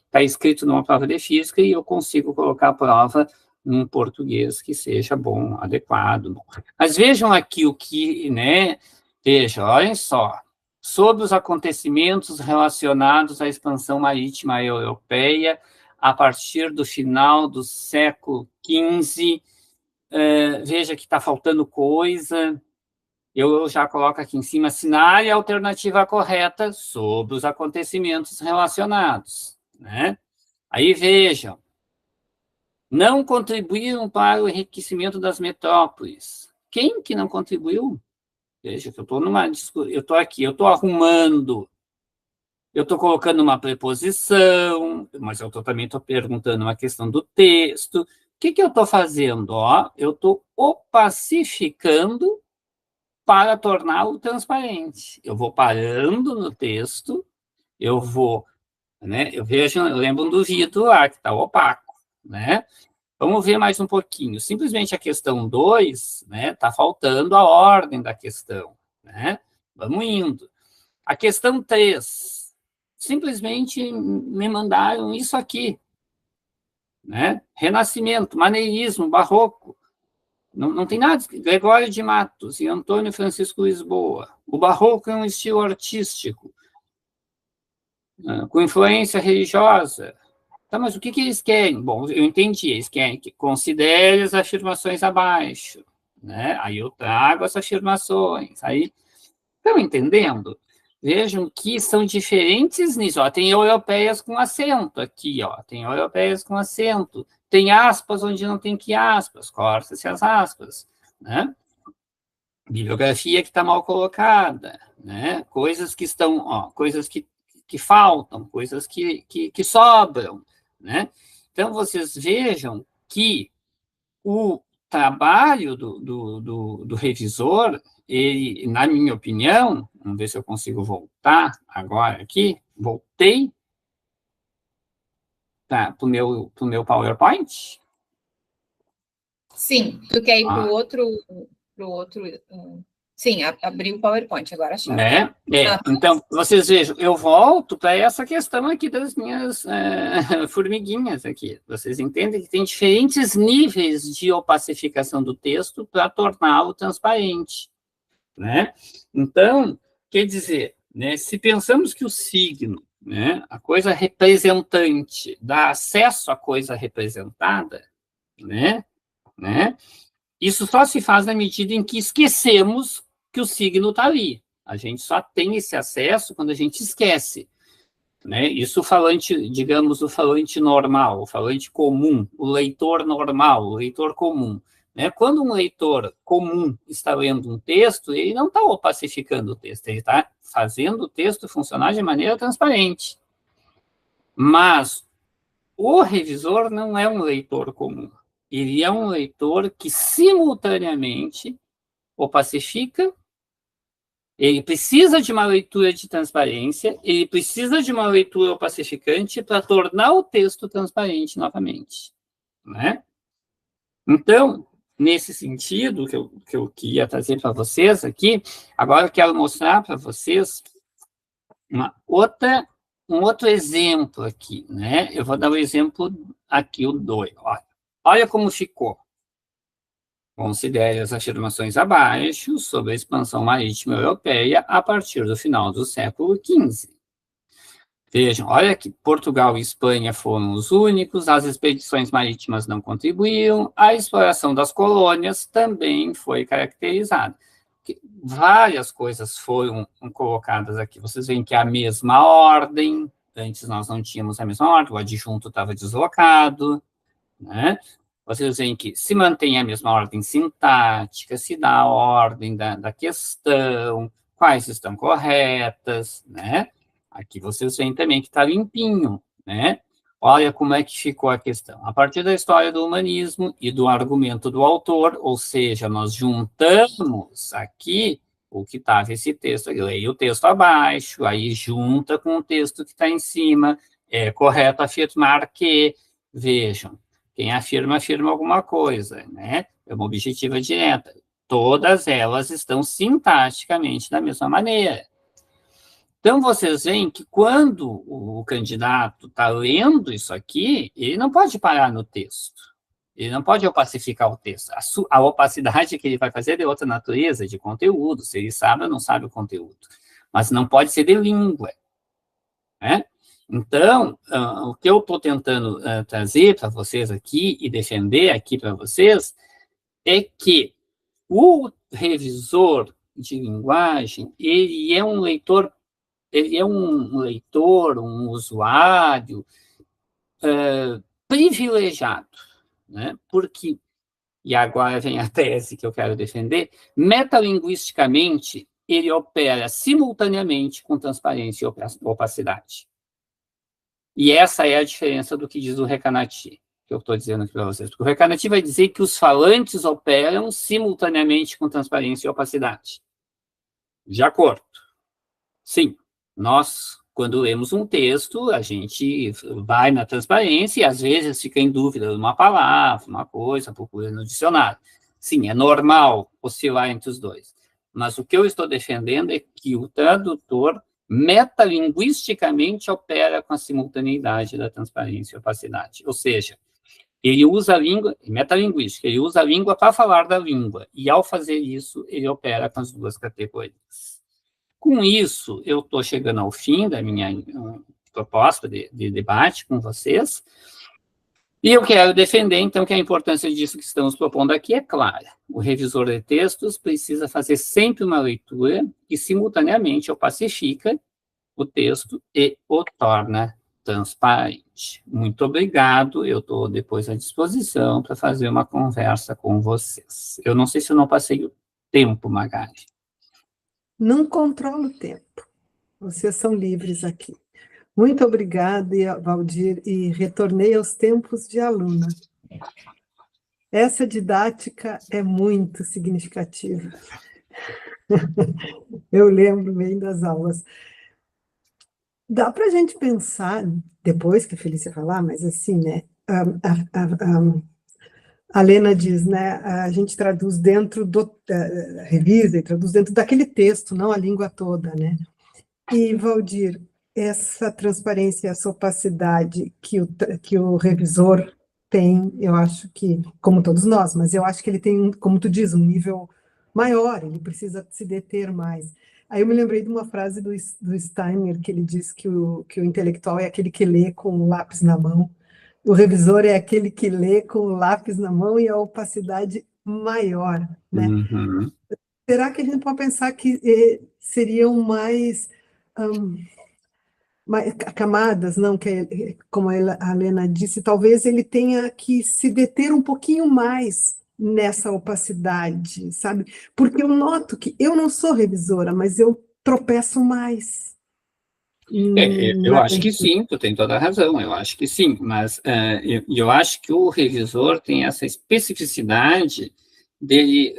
Speaker 3: Está escrito numa prova de física e eu consigo colocar a prova num português que seja bom, adequado. Bom. Mas vejam aqui o que, né? Vejam, olhem só. Sobre os acontecimentos relacionados à expansão marítima europeia a partir do final do século XV, veja que está faltando coisa. Eu já coloco aqui em cima, assinale a alternativa correta sobre os acontecimentos relacionados, né? Aí vejam, não contribuíram para o enriquecimento das metrópoles. Quem que não contribuiu? Veja, que eu estou aqui, eu estou arrumando, eu estou colocando uma preposição, mas também estou perguntando uma questão do texto. O que eu estou fazendo? Eu estou opacificando para torná-lo transparente. Eu vou parando no texto, eu vou, né? Eu lembro do vidro lá, que está opaco, né? Vamos ver mais um pouquinho. Simplesmente a questão 2, né? Está faltando a ordem da questão, né? Vamos indo. A questão 3, simplesmente me mandaram isso aqui, né? Renascimento, maneirismo, barroco. Não tem nada. Gregório de Matos e Antônio Francisco Lisboa. O barroco é um estilo artístico, com influência religiosa. Tá, mas o que eles querem? Bom, eu entendi. Eles querem que considere as afirmações abaixo, né? Aí eu trago as afirmações. Aí, estão entendendo? Vejam que são diferentes nisso. Tem europeias com acento aqui, tem europeias com acento. Tem aspas onde não tem que aspas, corta-se as aspas, né? Bibliografia que está mal colocada, né? Coisas que estão, coisas que faltam, coisas que sobram, né? Então, vocês vejam que o trabalho do revisor, ele, na minha opinião, vamos ver se eu consigo voltar agora aqui, voltei para o meu PowerPoint.
Speaker 4: Sim, tu quer ir para o outro. Sim, abriu o PowerPoint, agora achei.
Speaker 3: Então, vocês vejam, eu volto para essa questão aqui das minhas formiguinhas aqui. Vocês entendem que tem diferentes níveis de opacificação do texto para torná-lo transparente, né? Então, quer dizer, né, se pensamos que o signo, né, a coisa representante, dá acesso à coisa representada, né? Isso só se faz na medida em que esquecemos que o signo está ali. A gente só tem esse acesso quando a gente esquece, né? Isso o falante, digamos, o falante normal, o falante comum, o leitor normal, o leitor comum, né? Quando um leitor comum está lendo um texto, ele não está opacificando o texto, ele está fazendo o texto funcionar de maneira transparente. Mas o revisor não é um leitor comum. Ele é um leitor que, simultaneamente, opacifica, ele precisa de uma leitura de transparência, ele precisa de uma leitura opacificante para tornar o texto transparente novamente, né? Então, nesse sentido, que eu queria trazer para vocês aqui, agora eu quero mostrar para vocês um outro exemplo aqui, né? Eu vou dar o exemplo aqui, o 2. Olha como ficou. Considere as afirmações abaixo sobre a expansão marítima europeia a partir do final do século XV. Vejam, olha que Portugal e Espanha foram os únicos, as expedições marítimas não contribuíram, a exploração das colônias também foi caracterizada. Várias coisas foram colocadas aqui. Vocês veem que é a mesma ordem, antes nós não tínhamos a mesma ordem, o adjunto estava deslocado, né? Vocês veem que se mantém a mesma ordem sintática, se dá a ordem da questão, quais estão corretas, né? Aqui vocês veem também que está limpinho, né? Olha como é que ficou a questão. A partir da história do humanismo e do argumento do autor, ou seja, nós juntamos aqui o que estava esse texto, leia o texto abaixo, aí junta com o texto que está em cima, é correto afirmar que, vejam, quem afirma, afirma alguma coisa, né? É uma objetiva direta. Todas elas estão sintaticamente da mesma maneira. Então, vocês veem que quando o candidato está lendo isso aqui, ele não pode parar no texto. Ele não pode opacificar o texto. A opacidade que ele vai fazer é de outra natureza, de conteúdo. Se ele sabe ou não sabe o conteúdo. Mas não pode ser de língua, né? Então, o que eu estou tentando trazer para vocês aqui e defender aqui para vocês é que o revisor de linguagem, ele é um leitor, um usuário privilegiado, né? Porque, e agora vem a tese que eu quero defender, metalinguisticamente, ele opera simultaneamente com transparência e opacidade. E essa é a diferença do que diz o Recanati, que eu estou dizendo aqui para vocês. Porque o Recanati vai dizer que os falantes operam simultaneamente com transparência e opacidade. De acordo. Sim, nós, quando lemos um texto, a gente vai na transparência e às vezes fica em dúvida de uma palavra, uma coisa, procura no dicionário. Sim, é normal oscilar entre os dois. Mas o que eu estou defendendo é que o tradutor metalinguisticamente opera com a simultaneidade da transparência e opacidade. Ou seja, ele usa a língua, metalinguística, ele usa a língua para falar da língua, e ao fazer isso, ele opera com as duas categorias. Com isso, eu estou chegando ao fim da minha proposta de debate com vocês, e eu quero defender, então, que a importância disso que estamos propondo aqui é clara. O revisor de textos precisa fazer sempre uma leitura que, simultaneamente, opacifica o texto e o torna transparente. Muito obrigado, eu estou depois à disposição para fazer uma conversa com vocês. Eu não sei se eu não passei o tempo, Magali.
Speaker 1: Não controlo o tempo. Vocês são livres aqui. Muito obrigada, Valdir, e retornei aos tempos de aluna. Essa didática é muito significativa. Eu lembro bem das aulas. Dá para a gente pensar, depois que a Felícia falar, mas assim, né? A Lena diz, né? A gente traduz dentro revisa e traduz dentro daquele texto, não a língua toda, né? E, Valdir, essa transparência, essa opacidade que o revisor tem, eu acho que, como todos nós, mas eu acho que ele tem, como tu diz, um nível maior, ele precisa se deter mais. Aí eu me lembrei de uma frase do Steiner, que ele diz que o intelectual é aquele que lê com o lápis na mão, o revisor é aquele que lê com o lápis na mão e a opacidade maior, né?
Speaker 3: Uhum.
Speaker 1: Será que a gente pode pensar que seriam mais camadas, não, que como a Lena disse, talvez ele tenha que se deter um pouquinho mais nessa opacidade, sabe? Porque eu noto que eu não sou revisora, mas eu tropeço mais.
Speaker 3: Eu acho que sim, tu tem toda a razão, eu acho que sim, mas eu acho que o revisor tem essa especificidade dele,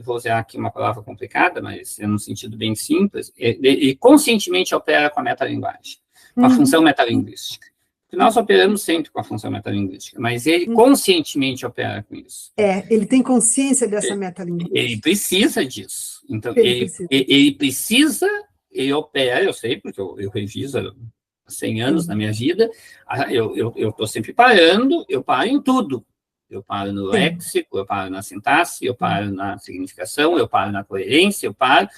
Speaker 3: vou usar aqui uma palavra complicada, mas é num sentido bem simples, ele conscientemente opera com a metalinguagem, com a função metalinguística. Porque nós operamos sempre com a função metalinguística, mas ele conscientemente opera com isso.
Speaker 1: Ele tem consciência dessa metalinguística.
Speaker 3: Ele precisa disso. Então, ele precisa, ele opera, eu sei, porque eu reviso há 100 anos na minha vida, eu estou sempre parando, eu paro em tudo. Eu paro no léxico, eu paro na sintaxe, eu paro na significação, eu paro na coerência, eu paro,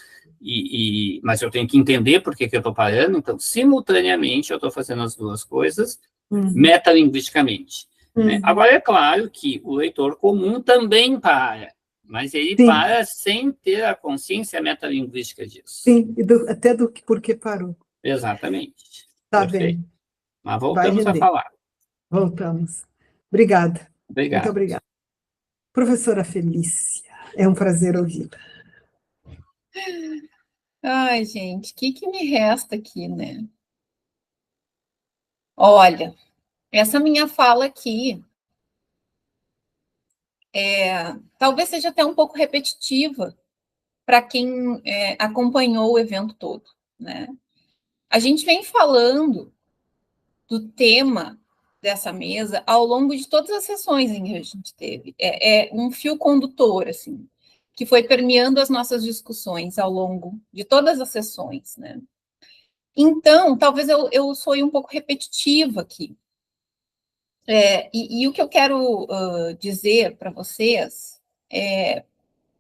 Speaker 3: mas eu tenho que entender por que eu estou parando, então, simultaneamente, eu estou fazendo as duas coisas metalinguisticamente. Né? Agora, é claro que o leitor comum também para, mas ele para sem ter a consciência metalinguística disso.
Speaker 1: Sim, até do porquê parou.
Speaker 3: Exatamente.
Speaker 1: Tá bem.
Speaker 3: Mas voltamos a falar.
Speaker 1: Voltamos. Obrigada.
Speaker 3: Obrigado.
Speaker 1: Muito obrigada. Professora Felícia, é um prazer ouvi-la.
Speaker 4: Ai, gente, o que me resta aqui, né? Olha, essa minha fala aqui talvez seja até um pouco repetitiva para quem acompanhou o evento todo, né? A gente vem falando do tema dessa mesa ao longo de todas as sessões em que a gente teve. É um fio condutor, assim, que foi permeando as nossas discussões ao longo de todas as sessões, né? Então, talvez eu soe um pouco repetitiva aqui. E o que eu quero dizer para vocês é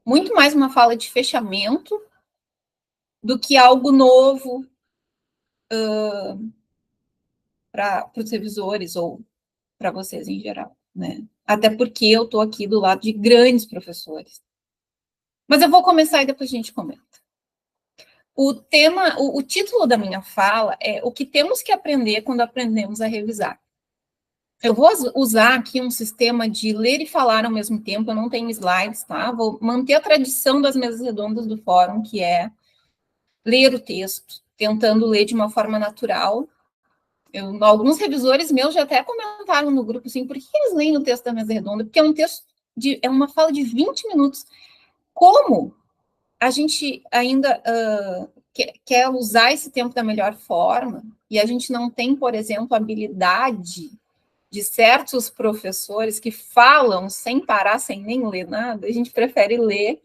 Speaker 4: muito mais uma fala de fechamento do que algo novo para os revisores ou para vocês em geral, né? Até porque eu estou aqui do lado de grandes professores. Mas eu vou começar e depois a gente comenta. O título da minha fala é o que temos que aprender quando aprendemos a revisar. Eu vou usar aqui um sistema de ler e falar ao mesmo tempo, eu não tenho slides, tá? Vou manter a tradição das mesas redondas do fórum, que é ler o texto, tentando ler de uma forma natural. Alguns revisores meus já até comentaram no grupo, assim, por que eles leem o texto da mesa redonda? Porque é um texto, é uma fala de 20 minutos. Como a gente ainda quer usar esse tempo da melhor forma, e a gente não tem, por exemplo, habilidade de certos professores que falam sem parar, sem nem ler nada, a gente prefere ler,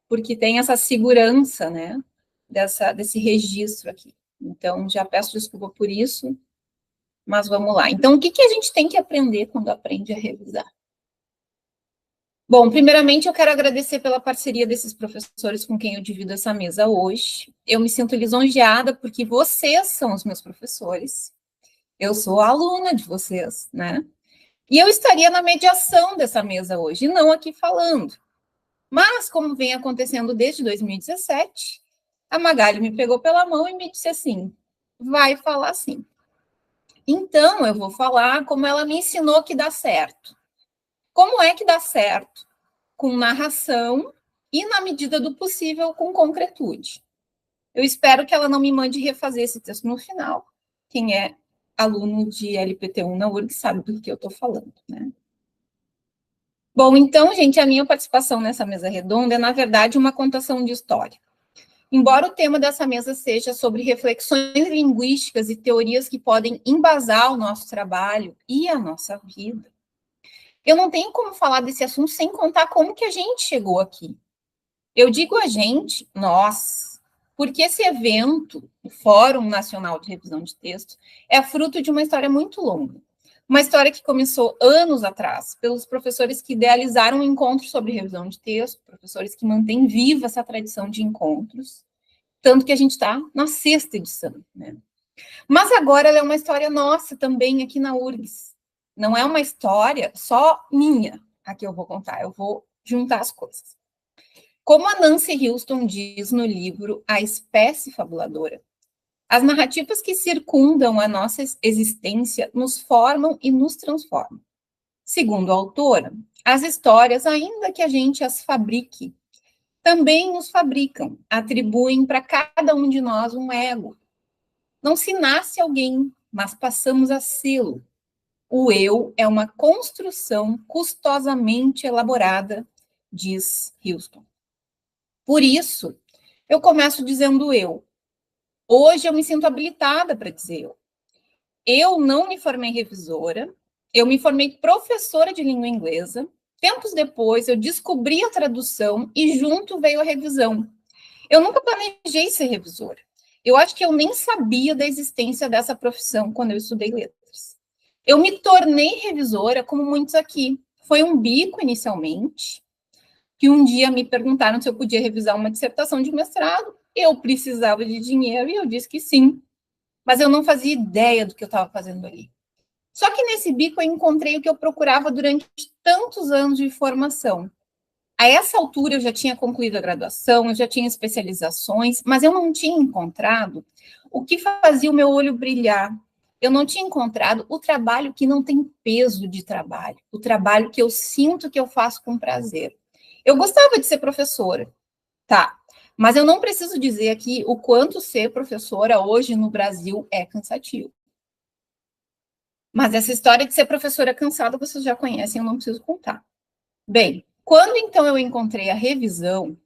Speaker 4: porque tem essa segurança, né, desse registro aqui. Então, já peço desculpa por isso, mas vamos lá. Então, o que a gente tem que aprender quando aprende a revisar? Bom, primeiramente, eu quero agradecer pela parceria desses professores com quem eu divido essa mesa hoje. Eu me sinto lisonjeada porque vocês são os meus professores. Eu sou aluna de vocês, né? E eu estaria na mediação dessa mesa hoje, e não aqui falando. Mas, como vem acontecendo desde 2017, a Magali me pegou pela mão e me disse assim, vai falar assim. Então, eu vou falar como ela me ensinou que dá certo. Como é que dá certo? Com narração e, na medida do possível, com concretude. Eu espero que ela não me mande refazer esse texto no final. Quem é aluno de LPT1 na URG sabe do que eu estou falando, né? Bom, então, gente, a minha participação nessa mesa redonda é, na verdade, uma contação de história. Embora o tema dessa mesa seja sobre reflexões linguísticas e teorias que podem embasar o nosso trabalho e a nossa vida, eu não tenho como falar desse assunto sem contar como que a gente chegou aqui. Eu digo a gente, nós, porque esse evento, o Fórum Nacional de Revisão de Texto, é fruto de uma história muito longa. Uma história que começou anos atrás, pelos professores que idealizaram um encontro sobre revisão de texto, professores que mantêm viva essa tradição de encontros, tanto que a gente está na 6ª edição, né? Mas agora ela é uma história nossa também aqui na URGS. Não é uma história só minha, a que eu vou contar, eu vou juntar as coisas. Como a Nancy Houston diz no livro A Espécie Fabuladora, as narrativas que circundam a nossa existência nos formam e nos transformam. Segundo a autora, as histórias, ainda que a gente as fabrique, também nos fabricam, atribuem para cada um de nós um ego. Não se nasce alguém, mas passamos a sê-lo. O eu é uma construção custosamente elaborada, diz Houston. Por isso, eu começo dizendo eu. Hoje eu me sinto habilitada para dizer eu. Eu não me formei revisora, eu me formei professora de língua inglesa. Tempos depois, eu descobri a tradução e junto veio a revisão. Eu nunca planejei ser revisora. Eu acho que eu nem sabia da existência dessa profissão quando eu estudei letras. Eu me tornei revisora, como muitos aqui. Foi um bico inicialmente, que um dia me perguntaram se eu podia revisar uma dissertação de mestrado. Eu precisava de dinheiro e eu disse que sim. Mas eu não fazia ideia do que eu estava fazendo ali. Só que nesse bico eu encontrei o que eu procurava durante tantos anos de formação. A essa altura eu já tinha concluído a graduação, eu já tinha especializações, mas eu não tinha encontrado o que fazia o meu olho brilhar. Eu não tinha encontrado o trabalho que não tem peso de trabalho, o trabalho que eu sinto que eu faço com prazer. Eu gostava de ser professora, tá? Mas eu não preciso dizer aqui o quanto ser professora hoje no Brasil é cansativo. Mas essa história de ser professora cansada vocês já conhecem, eu não preciso contar. Bem, quando então eu encontrei a revisão,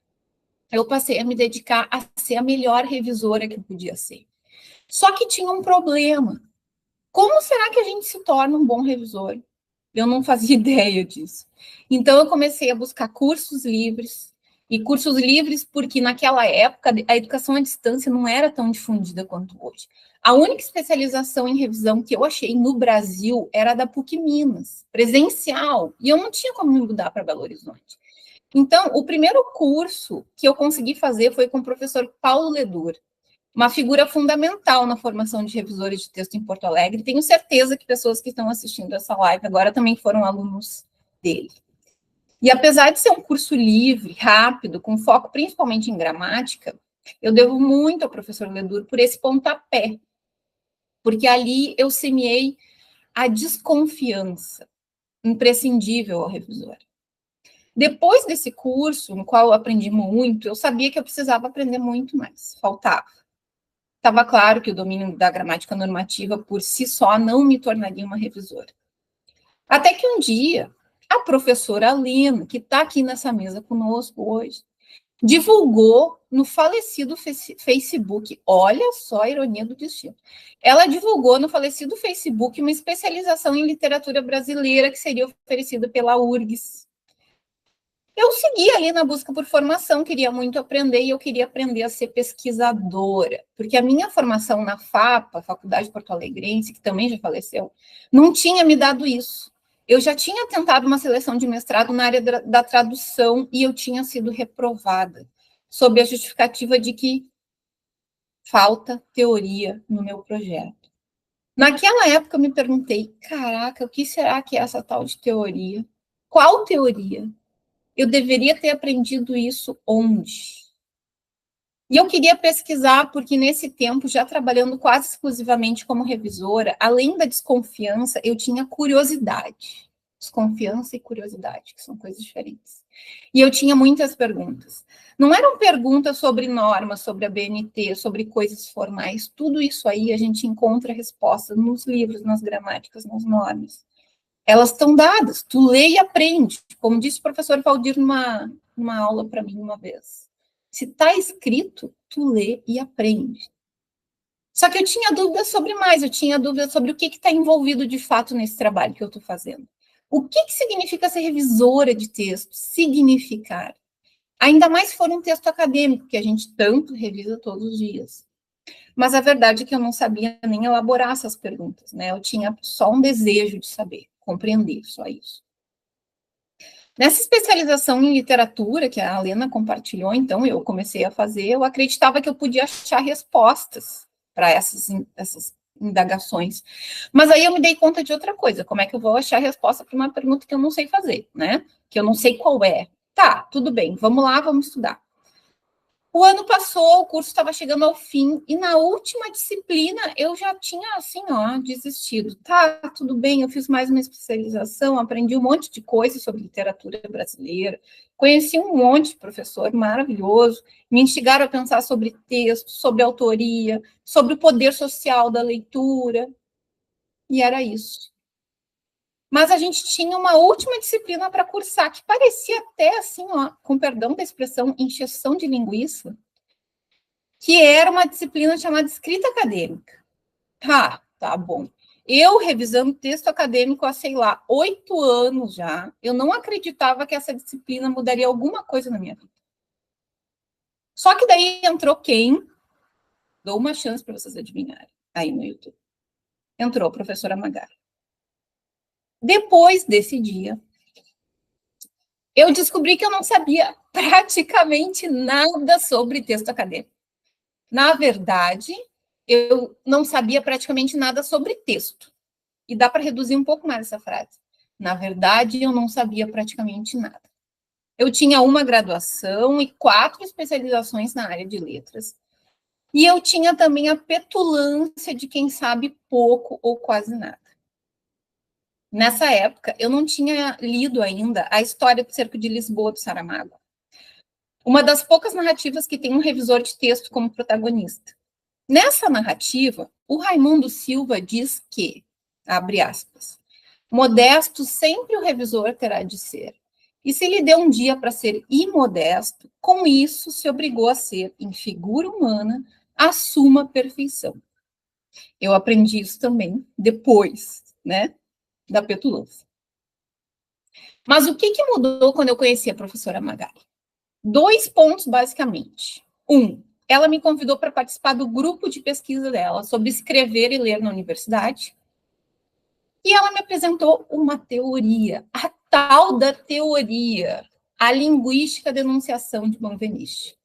Speaker 4: eu passei a me dedicar a ser a melhor revisora que eu podia ser. Só que tinha um problema. Como será que a gente se torna um bom revisor? Eu não fazia ideia disso. Então, eu comecei a buscar cursos livres, e cursos livres porque naquela época a educação à distância não era tão difundida quanto hoje. A única especialização em revisão que eu achei no Brasil era da PUC Minas, presencial, e eu não tinha como me mudar para Belo Horizonte. Então, o primeiro curso que eu consegui fazer foi com o professor Paulo Ledur, uma figura fundamental na formação de revisores de texto em Porto Alegre. Tenho certeza que pessoas que estão assistindo essa live agora também foram alunos dele. E apesar de ser um curso livre, rápido, com foco principalmente em gramática, eu devo muito ao professor Ledur por esse pontapé, porque ali eu semeei a desconfiança imprescindível ao revisor. Depois desse curso, no qual eu aprendi muito, eu sabia que eu precisava aprender muito mais, faltava. Estava claro que o domínio da gramática normativa por si só não me tornaria uma revisora. Até que um dia, a professora Lina, que está aqui nessa mesa conosco hoje, divulgou no falecido Facebook, olha só a ironia do destino, ela divulgou no falecido Facebook uma especialização em literatura brasileira que seria oferecida pela URGS. Eu segui ali na busca por formação, queria muito aprender, e eu queria aprender a ser pesquisadora, porque a minha formação na FAPA, Faculdade Porto Alegrense, que também já faleceu, não tinha me dado isso. Eu já tinha tentado uma seleção de mestrado na área da tradução, e eu tinha sido reprovada, sob a justificativa de que falta teoria no meu projeto. Naquela época eu me perguntei, caraca, o que será que é essa tal de teoria? Qual teoria? Eu deveria ter aprendido isso onde? E eu queria pesquisar, porque nesse tempo, já trabalhando quase exclusivamente como revisora, além da desconfiança, eu tinha curiosidade. Desconfiança e curiosidade, que são coisas diferentes. E eu tinha muitas perguntas. Não eram perguntas sobre normas, sobre a BNT, sobre coisas formais. Tudo isso aí a gente encontra resposta nos livros, nas gramáticas, nas normas. Elas estão dadas, tu lê e aprende, como disse o professor Valdir numa aula para mim uma vez. Se está escrito, tu lê e aprende. Só que eu tinha dúvidas sobre mais, eu tinha dúvidas sobre o que está envolvido de fato nesse trabalho que eu estou fazendo. O que significa ser revisora de texto? Significar. Ainda mais se for um texto acadêmico, que a gente tanto revisa todos os dias. Mas a verdade é que eu não sabia nem elaborar essas perguntas, né? Eu tinha só um desejo de saber, compreender, só isso. Nessa especialização em literatura, que a Lena compartilhou, então, eu comecei a fazer, eu acreditava que eu podia achar respostas para essas indagações. Mas aí eu me dei conta de outra coisa, como é que eu vou achar resposta para uma pergunta que eu não sei fazer, né? Que eu não sei qual é. Tá, tudo bem, vamos lá, vamos estudar. O ano passou, o curso estava chegando ao fim, e na última disciplina eu já tinha, assim, ó, desistido. Tá, tudo bem, eu fiz mais uma especialização, aprendi um monte de coisas sobre literatura brasileira, conheci um monte de professor maravilhoso, me instigaram a pensar sobre texto, sobre autoria, sobre o poder social da leitura, e era isso. Mas a gente tinha uma última disciplina para cursar, que parecia até, assim, ó, com perdão da expressão, encheção de linguiça, que era uma disciplina chamada escrita acadêmica. Tá bom. Eu, revisando texto acadêmico há, sei lá, 8 anos já, eu não acreditava que essa disciplina mudaria alguma coisa na minha vida. Só que daí entrou quem? Dou uma chance para vocês adivinharem, aí no YouTube. Entrou a professora Magara. Depois desse dia, eu descobri que eu não sabia praticamente nada sobre texto acadêmico. Na verdade, eu não sabia praticamente nada sobre texto. E dá para reduzir um pouco mais essa frase. Na verdade, eu não sabia praticamente nada. Eu tinha uma graduação e 4 especializações na área de letras. E eu tinha também a petulância de quem sabe pouco ou quase nada. Nessa época, eu não tinha lido ainda a História do Cerco de Lisboa, do Saramago. uma das poucas narrativas que tem um revisor de texto como protagonista. Nessa narrativa, o Raimundo Silva diz que, abre aspas, modesto sempre o revisor terá de ser, e se lhe deu um dia para ser imodesto, com isso se obrigou a ser, em figura humana, a suma perfeição. Eu aprendi isso também depois, né, da petulância. Mas o que mudou quando eu conheci a professora Magali? 2 pontos, basicamente. 1, ela me convidou para participar do grupo de pesquisa dela sobre escrever e ler na universidade. E ela me apresentou uma teoria, a tal da teoria, a linguística da enunciação de Benveniste.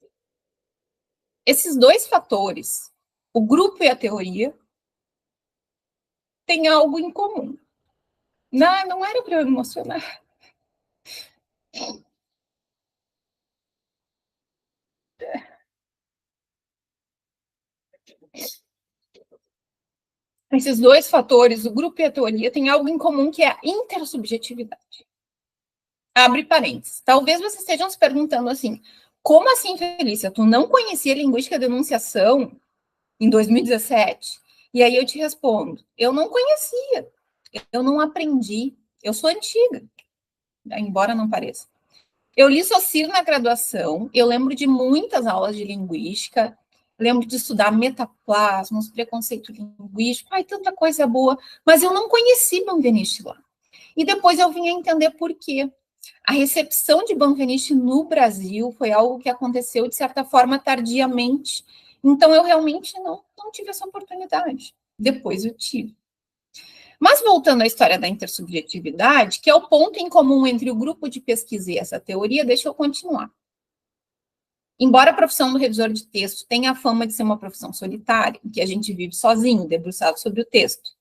Speaker 4: Esses 2 fatores, o grupo e a teoria, têm algo em comum. Não era para eu emocionar. Esses 2 fatores, o grupo e a teoria, têm algo em comum, que é a intersubjetividade. Abre parênteses. Talvez vocês estejam se perguntando assim, como assim, Felícia? Tu não conhecia a linguística da enunciação em 2017? E aí eu te respondo, eu não conhecia, eu não aprendi, eu sou antiga, embora não pareça. Eu li Saussure na graduação, eu lembro de muitas aulas de linguística, lembro de estudar metaplasmos, preconceito linguístico, tanta coisa boa, mas eu não conheci Benveniste lá. E depois eu vim a entender por quê. A recepção de Benveniste no Brasil foi algo que aconteceu, de certa forma, tardiamente. Então, eu realmente não tive essa oportunidade. Depois eu tive. Mas, voltando à história da intersubjetividade, que é o ponto em comum entre o grupo de pesquisa e essa teoria, deixa eu continuar. Embora a profissão do revisor de texto tenha a fama de ser uma profissão solitária, em que a gente vive sozinho, debruçado sobre o texto,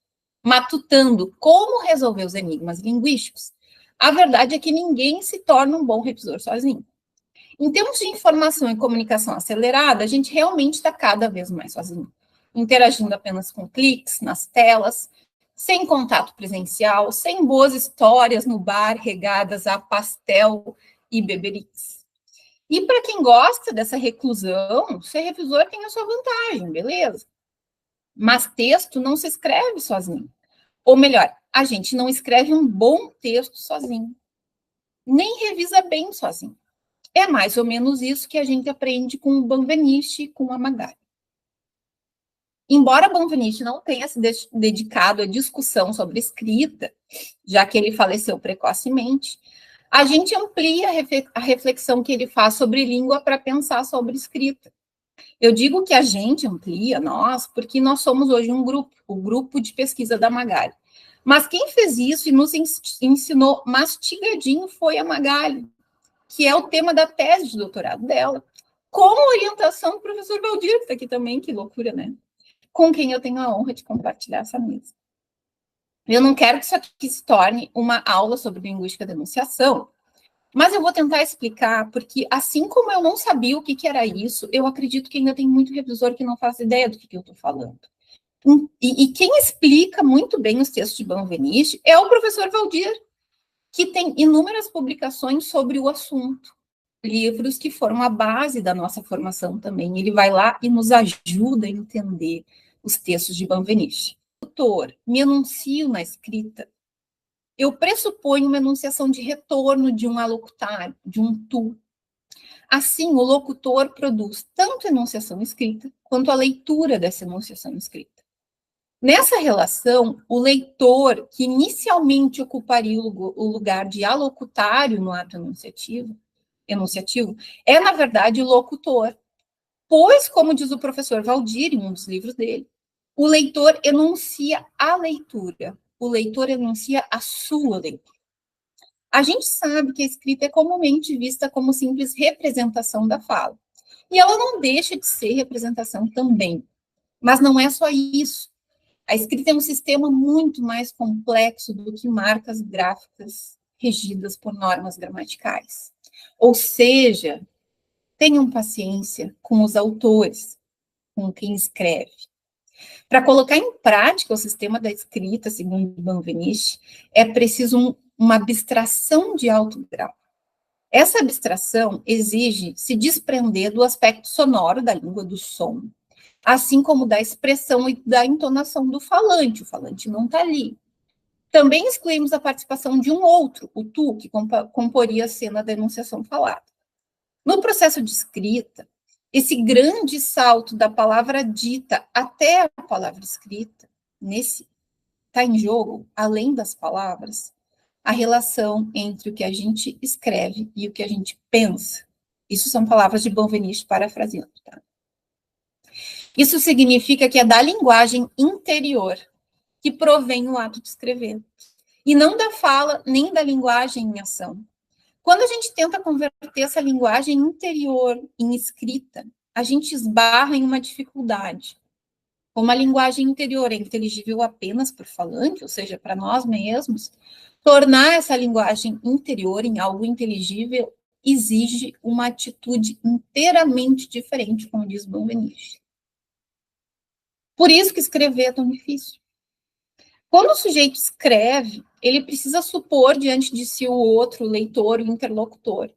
Speaker 4: matutando como resolver os enigmas linguísticos, a verdade é que ninguém se torna um bom revisor sozinho. Em termos de informação e comunicação acelerada, a gente realmente está cada vez mais sozinho, interagindo apenas com cliques nas telas, sem contato presencial, sem boas histórias no bar regadas a pastel e beberites. E para quem gosta dessa reclusão, ser revisor tem a sua vantagem, beleza? Mas texto não se escreve sozinho. Ou melhor, a gente não escreve um bom texto sozinho. Nem revisa bem sozinho. É mais ou menos isso que a gente aprende com o Benveniste e com a Magali. Embora Benveniste não tenha se dedicado à discussão sobre escrita, já que ele faleceu precocemente, a gente amplia a reflexão que ele faz sobre língua para pensar sobre escrita. Eu digo que a gente amplia, nós, porque nós somos hoje um grupo, o grupo de pesquisa da Magali. Mas quem fez isso e nos ensinou mastigadinho foi a Magali, que é o tema da tese de doutorado dela, com orientação do professor Valdir, que está aqui também, que loucura, né? Com quem eu tenho a honra de compartilhar essa mesa. Eu não quero que isso aqui se torne uma aula sobre linguística da enunciação, mas eu vou tentar explicar, porque assim como eu não sabia o que era isso, eu acredito que ainda tem muito revisor que não faz ideia do que eu estou falando. E quem explica muito bem os textos de Benveniste é o professor Valdir, que tem inúmeras publicações sobre o assunto, livros que foram a base da nossa formação também. Ele vai lá e nos ajuda a entender os textos de Benveniste. Doutor, me enuncio na escrita, eu pressuponho uma enunciação de retorno de um alocutário, de um tu. Assim, o locutor produz tanto a enunciação escrita, quanto a leitura dessa enunciação escrita. Nessa relação, o leitor, que inicialmente ocuparia o lugar de alocutário no ato enunciativo, é, na verdade, o locutor. Pois, como diz o professor Valdir, em um dos livros dele, o leitor enuncia a leitura, o leitor enuncia a sua leitura. A gente sabe que a escrita é comumente vista como simples representação da fala. E ela não deixa de ser representação também. Mas não é só isso. A escrita é um sistema muito mais complexo do que marcas gráficas regidas por normas gramaticais. Ou seja, tenham paciência com os autores, com quem escreve. Para colocar em prática o sistema da escrita, segundo Benveniste, é preciso uma abstração de alto grau. Essa abstração exige se desprender do aspecto sonoro da língua, do som, assim como da expressão e da entonação do falante. O falante não está ali. Também excluímos a participação de um outro, o tu, que comporia a cena da enunciação falada. No processo de escrita, esse grande salto da palavra dita até a palavra escrita, está em jogo, além das palavras, a relação entre o que a gente escreve e o que a gente pensa. Isso são palavras de Benveniste parafraseando, tá? Isso significa que é da linguagem interior que provém o ato de escrever, e não da fala nem da linguagem em ação. Quando a gente tenta converter essa linguagem interior em escrita, a gente esbarra em uma dificuldade. Como a linguagem interior é inteligível apenas por falante, ou seja, para nós mesmos, tornar essa linguagem interior em algo inteligível exige uma atitude inteiramente diferente, como diz Benveniste. Por isso que escrever é tão difícil. Quando o sujeito escreve, ele precisa supor diante de si o outro, o leitor, o interlocutor.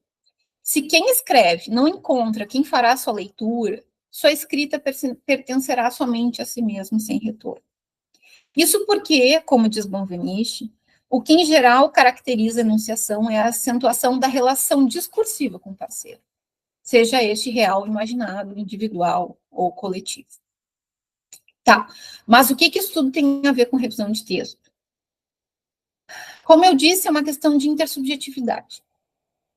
Speaker 4: Se quem escreve não encontra quem fará a sua leitura, sua escrita pertencerá somente a si mesmo, sem retorno. Isso porque, como diz Benveniste, o que em geral caracteriza a enunciação é a acentuação da relação discursiva com o parceiro, seja este real, imaginado, individual ou coletivo. Tá, mas o que isso tudo tem a ver com revisão de texto? Como eu disse, é uma questão de intersubjetividade.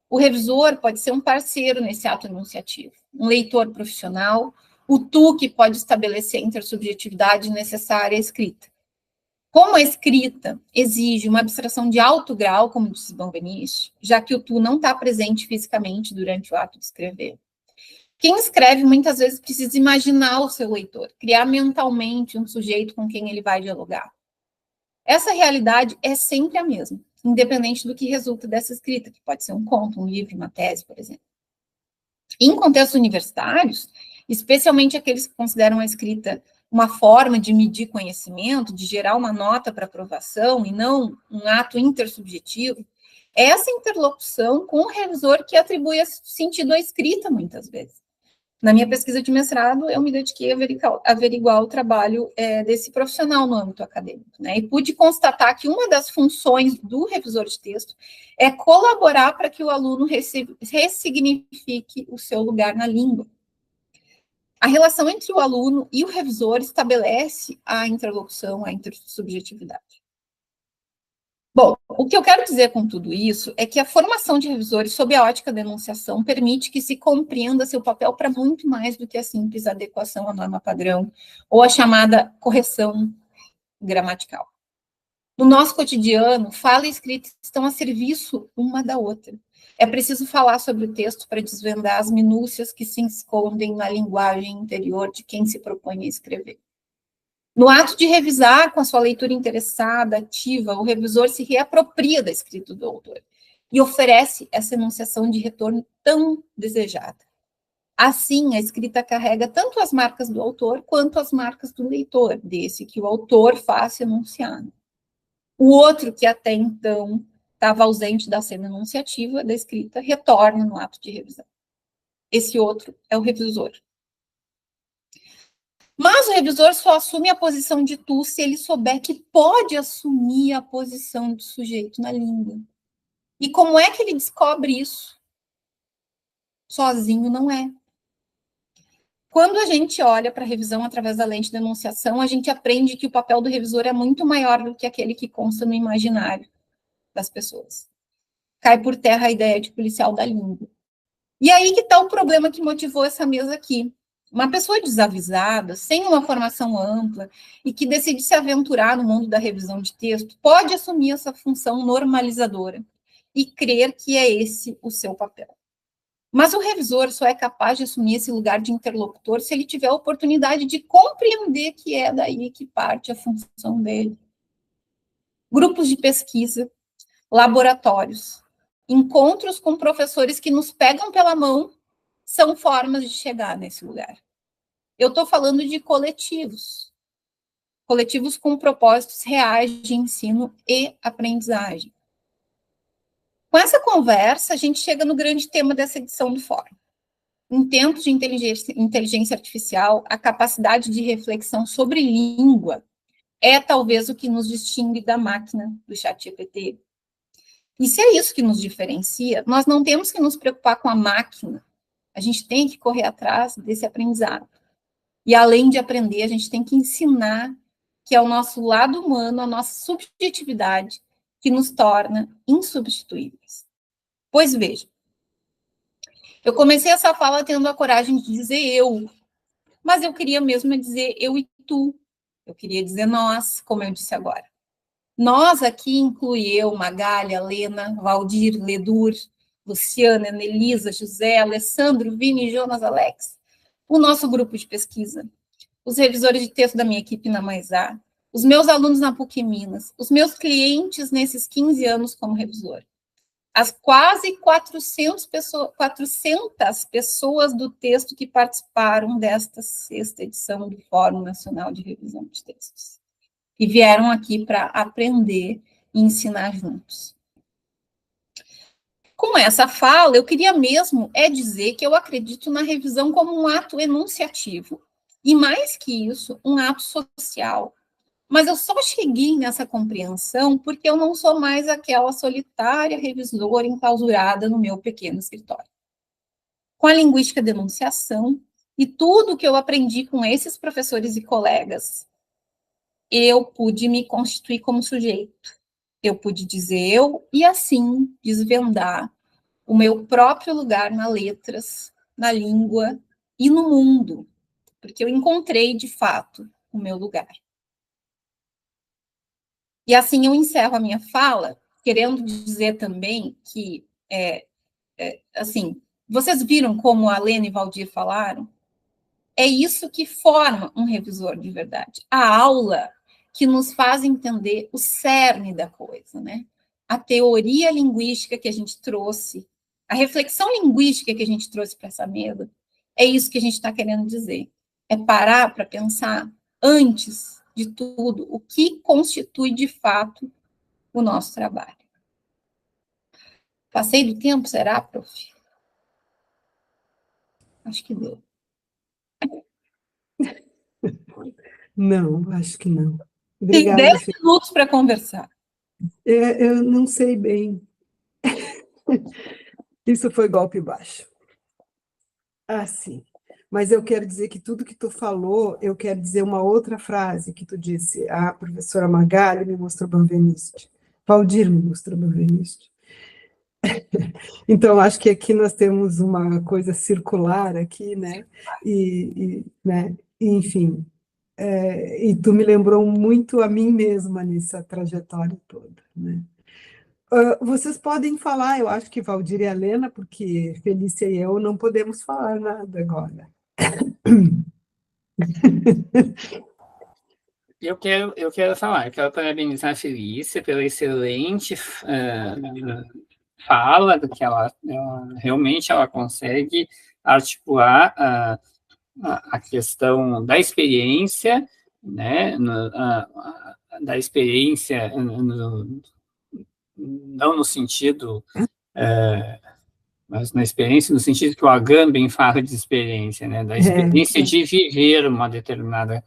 Speaker 4: O revisor pode ser um parceiro nesse ato enunciativo, um leitor profissional, o tu que pode estabelecer a intersubjetividade necessária à escrita. Como a escrita exige uma abstração de alto grau, como disse Benveniste, já que o tu não está presente fisicamente durante o ato de escrever, quem escreve muitas vezes precisa imaginar o seu leitor, criar mentalmente um sujeito com quem ele vai dialogar. Essa realidade é sempre a mesma, independente do que resulta dessa escrita, que pode ser um conto, um livro, uma tese, por exemplo. Em contextos universitários, especialmente aqueles que consideram a escrita uma forma de medir conhecimento, de gerar uma nota para aprovação e não um ato intersubjetivo, é essa interlocução com o revisor que atribui sentido à escrita, muitas vezes. Na minha pesquisa de mestrado, eu me dediquei a averiguar o trabalho desse profissional no âmbito acadêmico, né? E pude constatar que uma das funções do revisor de texto é colaborar para que o aluno ressignifique o seu lugar na língua. A relação entre o aluno e o revisor estabelece a interlocução, a intersubjetividade. Bom, o que eu quero dizer com tudo isso é que a formação de revisores sob a ótica da enunciação permite que se compreenda seu papel para muito mais do que a simples adequação à norma padrão ou a chamada correção gramatical. No nosso cotidiano, fala e escrita estão a serviço uma da outra. É preciso falar sobre o texto para desvendar as minúcias que se escondem na linguagem interior de quem se propõe a escrever. No ato de revisar com a sua leitura interessada, ativa, o revisor se reapropria da escrita do autor e oferece essa enunciação de retorno tão desejada. Assim, a escrita carrega tanto as marcas do autor quanto as marcas do leitor, desse que o autor faz enunciado. O outro, que até então estava ausente da cena enunciativa da escrita, retorna no ato de revisão. Esse outro é o revisor. Mas o revisor só assume a posição de tu se ele souber que pode assumir a posição do sujeito na língua. E como é que ele descobre isso? Sozinho não é. Quando a gente olha para a revisão através da lente da enunciação, a gente aprende que o papel do revisor é muito maior do que aquele que consta no imaginário das pessoas. Cai por terra a ideia de policial da língua. E aí que está o problema que motivou essa mesa aqui. Uma pessoa desavisada, sem uma formação ampla e que decide se aventurar no mundo da revisão de texto, pode assumir essa função normalizadora e crer que é esse o seu papel. Mas o revisor só é capaz de assumir esse lugar de interlocutor se ele tiver a oportunidade de compreender que é daí que parte a função dele. Grupos de pesquisa, laboratórios, encontros com professores que nos pegam pela mão são formas de chegar nesse lugar. Eu estou falando de coletivos com propósitos reais de ensino e aprendizagem. Com essa conversa, a gente chega no grande tema dessa edição do Fórum. Em tempos de inteligência artificial, a capacidade de reflexão sobre língua é talvez o que nos distingue da máquina do ChatGPT. E se é isso que nos diferencia, nós não temos que nos preocupar com a máquina, a gente tem que correr atrás desse aprendizado. E além de aprender, a gente tem que ensinar, que é o nosso lado humano, a nossa subjetividade, que nos torna insubstituíveis. Pois veja, eu comecei essa fala tendo a coragem de dizer eu, mas eu queria mesmo dizer eu e tu. Eu queria dizer nós, como eu disse agora. Nós aqui inclui eu, Magália, Lena, Valdir, Ledur, Luciana, Anelisa, José, Alessandro, Vini, Jonas, Alex, o nosso grupo de pesquisa, os revisores de texto da minha equipe na Mais-A, os meus alunos na PUC Minas, os meus clientes nesses 15 anos como revisor, as quase 400 pessoas do texto que participaram desta 6ª edição do Fórum Nacional de Revisão de Textos, e vieram aqui para aprender e ensinar juntos. Com essa fala, eu queria mesmo dizer que eu acredito na revisão como um ato enunciativo, e mais que isso, um ato social. Mas eu só cheguei nessa compreensão porque eu não sou mais aquela solitária revisora enclausurada no meu pequeno escritório. Com a linguística de enunciação e tudo que eu aprendi com esses professores e colegas, eu pude me constituir como sujeito. Eu pude dizer eu e, assim, desvendar o meu próprio lugar nas letras, na língua e no mundo, porque eu encontrei, de fato, o meu lugar. E assim eu encerro a minha fala, querendo dizer também que, assim, vocês viram como a Lena e Valdir falaram? É isso que forma um revisor de verdade. A aula que nos faz entender o cerne da coisa, né? A teoria linguística que a gente trouxe, a reflexão linguística que a gente trouxe para essa mesa, é isso que a gente está querendo dizer. É parar para pensar, antes de tudo, o que constitui, de fato, o nosso trabalho. Passei do tempo, será, prof? Acho que deu.
Speaker 1: Não, acho que não.
Speaker 4: Tem
Speaker 1: Obrigada,
Speaker 4: 10 minutos para conversar.
Speaker 1: Eu não sei bem. Isso foi golpe baixo. Ah, sim. Mas eu quero dizer que tudo que tu falou, eu quero dizer uma outra frase que tu disse. A professora Magali me mostrou Benveniste. Valdir me mostrou Benveniste. Então, acho que aqui nós temos uma coisa circular aqui, né? Né? Enfim, e tu me lembrou muito a mim mesma nessa trajetória toda, né? Vocês podem falar, eu acho que Valdir e a Lena, porque Felícia e eu não podemos falar nada agora.
Speaker 3: Eu quero falar, eu quero parabenizar a Felícia pela excelente fala, que ela realmente ela consegue articular a questão da experiência, né, da experiência, não no sentido, mas na experiência, no sentido que o Agamben fala de experiência, né, da experiência de viver uma determinada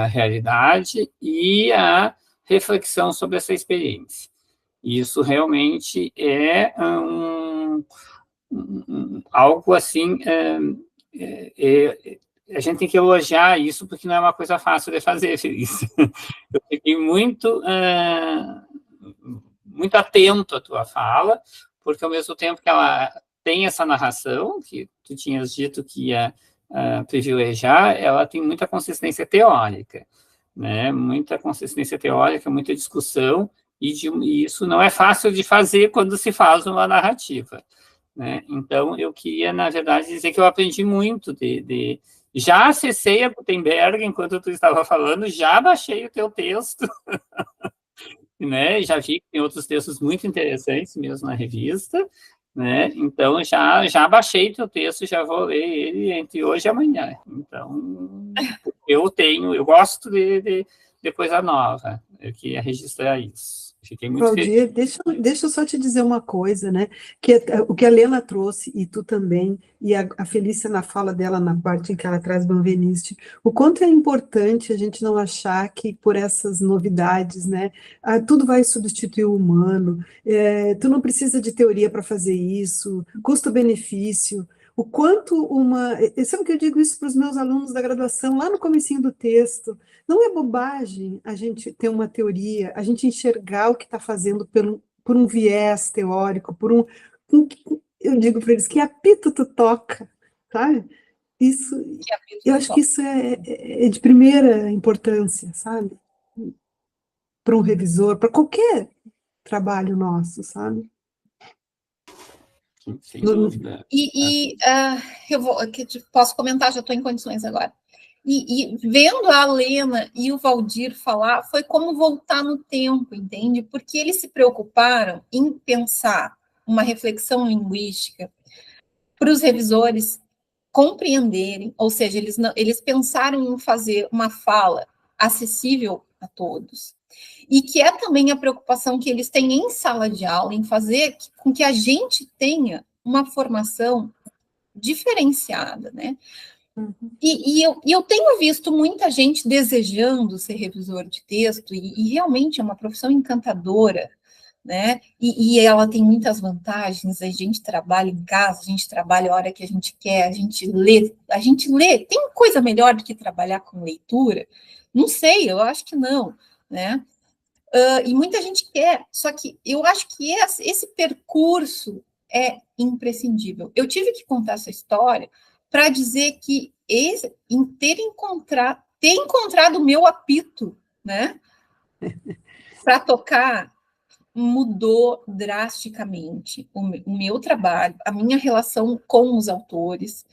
Speaker 3: realidade e a reflexão sobre essa experiência. Isso realmente é algo assim, a gente tem que elogiar isso, porque não é uma coisa fácil de fazer, Felícia. Eu fiquei muito atento à tua fala, porque ao mesmo tempo que ela tem essa narração, que tu tinhas dito que ia privilegiar, ela tem muita consistência teórica, né? Muita consistência teórica, muita discussão, e isso não é fácil de fazer quando se faz uma narrativa, né? Então, eu queria, na verdade, dizer que eu aprendi muito já acessei a Gutenberg enquanto tu estava falando, já baixei o teu texto, né? Já vi que tem outros textos muito interessantes mesmo na revista, né? Então, já baixei teu texto, já vou ler ele entre hoje e amanhã. Então, eu gosto de coisa nova, eu queria registrar isso. Fiquei muito feliz.
Speaker 1: Valdir, deixa eu só te dizer uma coisa, né? O que a Lena trouxe, e tu também, e a Felícia na fala dela, na parte em que ela traz Benveniste, o quanto é importante a gente não achar que por essas novidades, né, tudo vai substituir o humano, tu não precisa de teoria para fazer isso, custo-benefício, o quanto sabe que eu digo isso para os meus alunos da graduação, lá no comecinho do texto, não é bobagem a gente ter uma teoria, a gente enxergar o que está fazendo por um viés teórico, eu digo para eles, que apito tu toca, sabe? Isso, eu acho que isso é de primeira importância, sabe? Para um revisor, para qualquer trabalho nosso, sabe?
Speaker 3: Sem dúvida.
Speaker 4: Posso comentar, já estou em condições agora. E vendo a Lena e o Valdir falar, foi como voltar no tempo, entende? Porque eles se preocuparam em pensar uma reflexão linguística para os revisores compreenderem, ou seja, eles pensaram em fazer uma fala acessível a todos. E que é também a preocupação que eles têm em sala de aula, em fazer com que a gente tenha uma formação diferenciada, né? E eu tenho visto muita gente desejando ser revisor de texto, e realmente é uma profissão encantadora, né? E ela tem muitas vantagens, a gente trabalha em casa, a gente trabalha a hora que a gente quer, a gente lê. Tem coisa melhor do que trabalhar com leitura? Não sei, eu acho que não, né? E muita gente quer, só que eu acho que esse percurso é imprescindível. Eu tive que contar essa história para dizer que ter encontrado o meu apito, né, para tocar, mudou drasticamente o meu trabalho, a minha relação com os autores,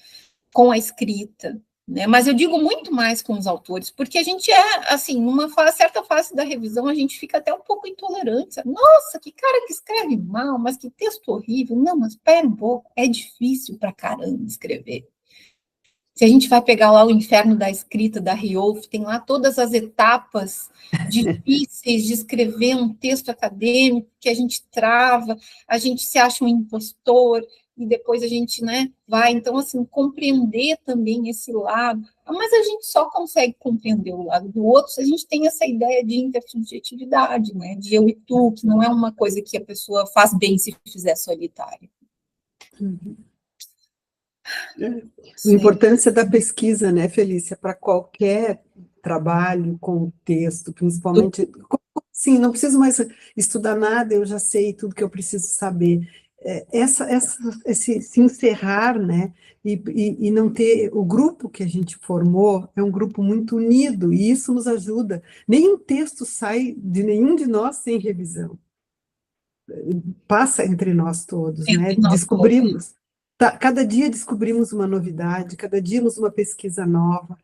Speaker 4: com a escrita, né? Mas eu digo muito mais com os autores, porque a gente assim, numa certa fase da revisão, a gente fica até um pouco intolerante. Nossa, que cara que escreve mal, mas que texto horrível. Não, mas espera um pouco, é difícil pra caramba escrever. Se a gente vai pegar lá o Inferno da Escrita, da Riolf, tem lá todas as etapas difíceis de escrever um texto acadêmico, que a gente trava, a gente se acha um impostor, e depois a gente, né, vai. Então, assim, compreender também esse lado. Mas a gente só consegue compreender o lado do outro se a gente tem essa ideia de intersubjetividade, né, de eu e tu, que não é uma coisa que a pessoa faz bem se fizer solitária.
Speaker 1: A importância da pesquisa, né, Felícia, para qualquer trabalho com texto, principalmente, sim, não preciso mais estudar nada, eu já sei tudo que eu preciso saber. Esse se encerrar, né, e não ter, o grupo que a gente formou é um grupo muito unido, e isso nos ajuda. Nenhum texto sai de nenhum de nós sem revisão. Passa entre nós todos, né, descobrimos. Cada dia descobrimos uma novidade, cada dia uma pesquisa nova.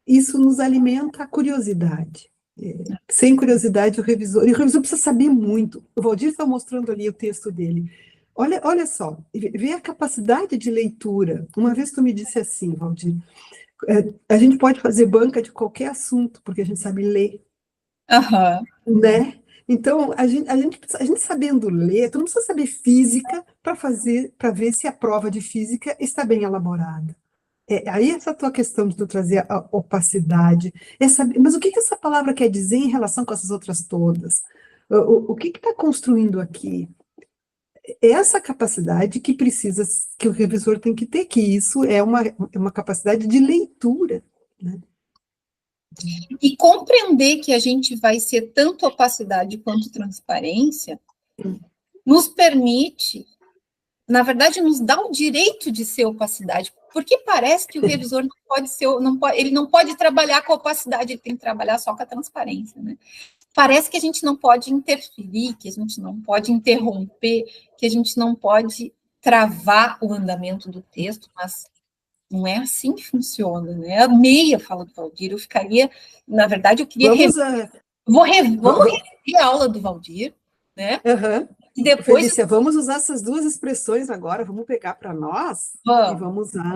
Speaker 1: Isso nos alimenta a curiosidade. Sem curiosidade, o revisor precisa saber muito. O Valdir está mostrando ali o texto dele. Olha só, vê a capacidade de leitura. Uma vez tu me disse assim, Valdir, a gente pode fazer banca de qualquer assunto, porque a gente sabe ler. Né? Então, a gente sabendo ler, tu não precisa saber física para ver se a prova de física está bem elaborada. Aí essa tua questão de tu trazer a opacidade, mas o que essa palavra quer dizer em relação com essas outras todas? O que está construindo aqui? Essa capacidade que o revisor tem que ter, que isso é uma capacidade de leitura, né?
Speaker 4: E compreender que a gente vai ser tanto opacidade quanto transparência nos permite, na verdade, nos dá o direito de ser opacidade, porque parece que o revisor ele não pode trabalhar com a opacidade, ele tem que trabalhar só com a transparência, né? Parece que a gente não pode interferir, que a gente não pode interromper, que a gente não pode travar o andamento do texto, mas não é assim que funciona, né? Eu amei a fala do Valdir, eu ficaria, na verdade, eu queria vamos rever a aula do Valdir, né? E depois
Speaker 1: Felícia, vamos usar essas duas expressões agora, vamos pegar para nós e vamos usar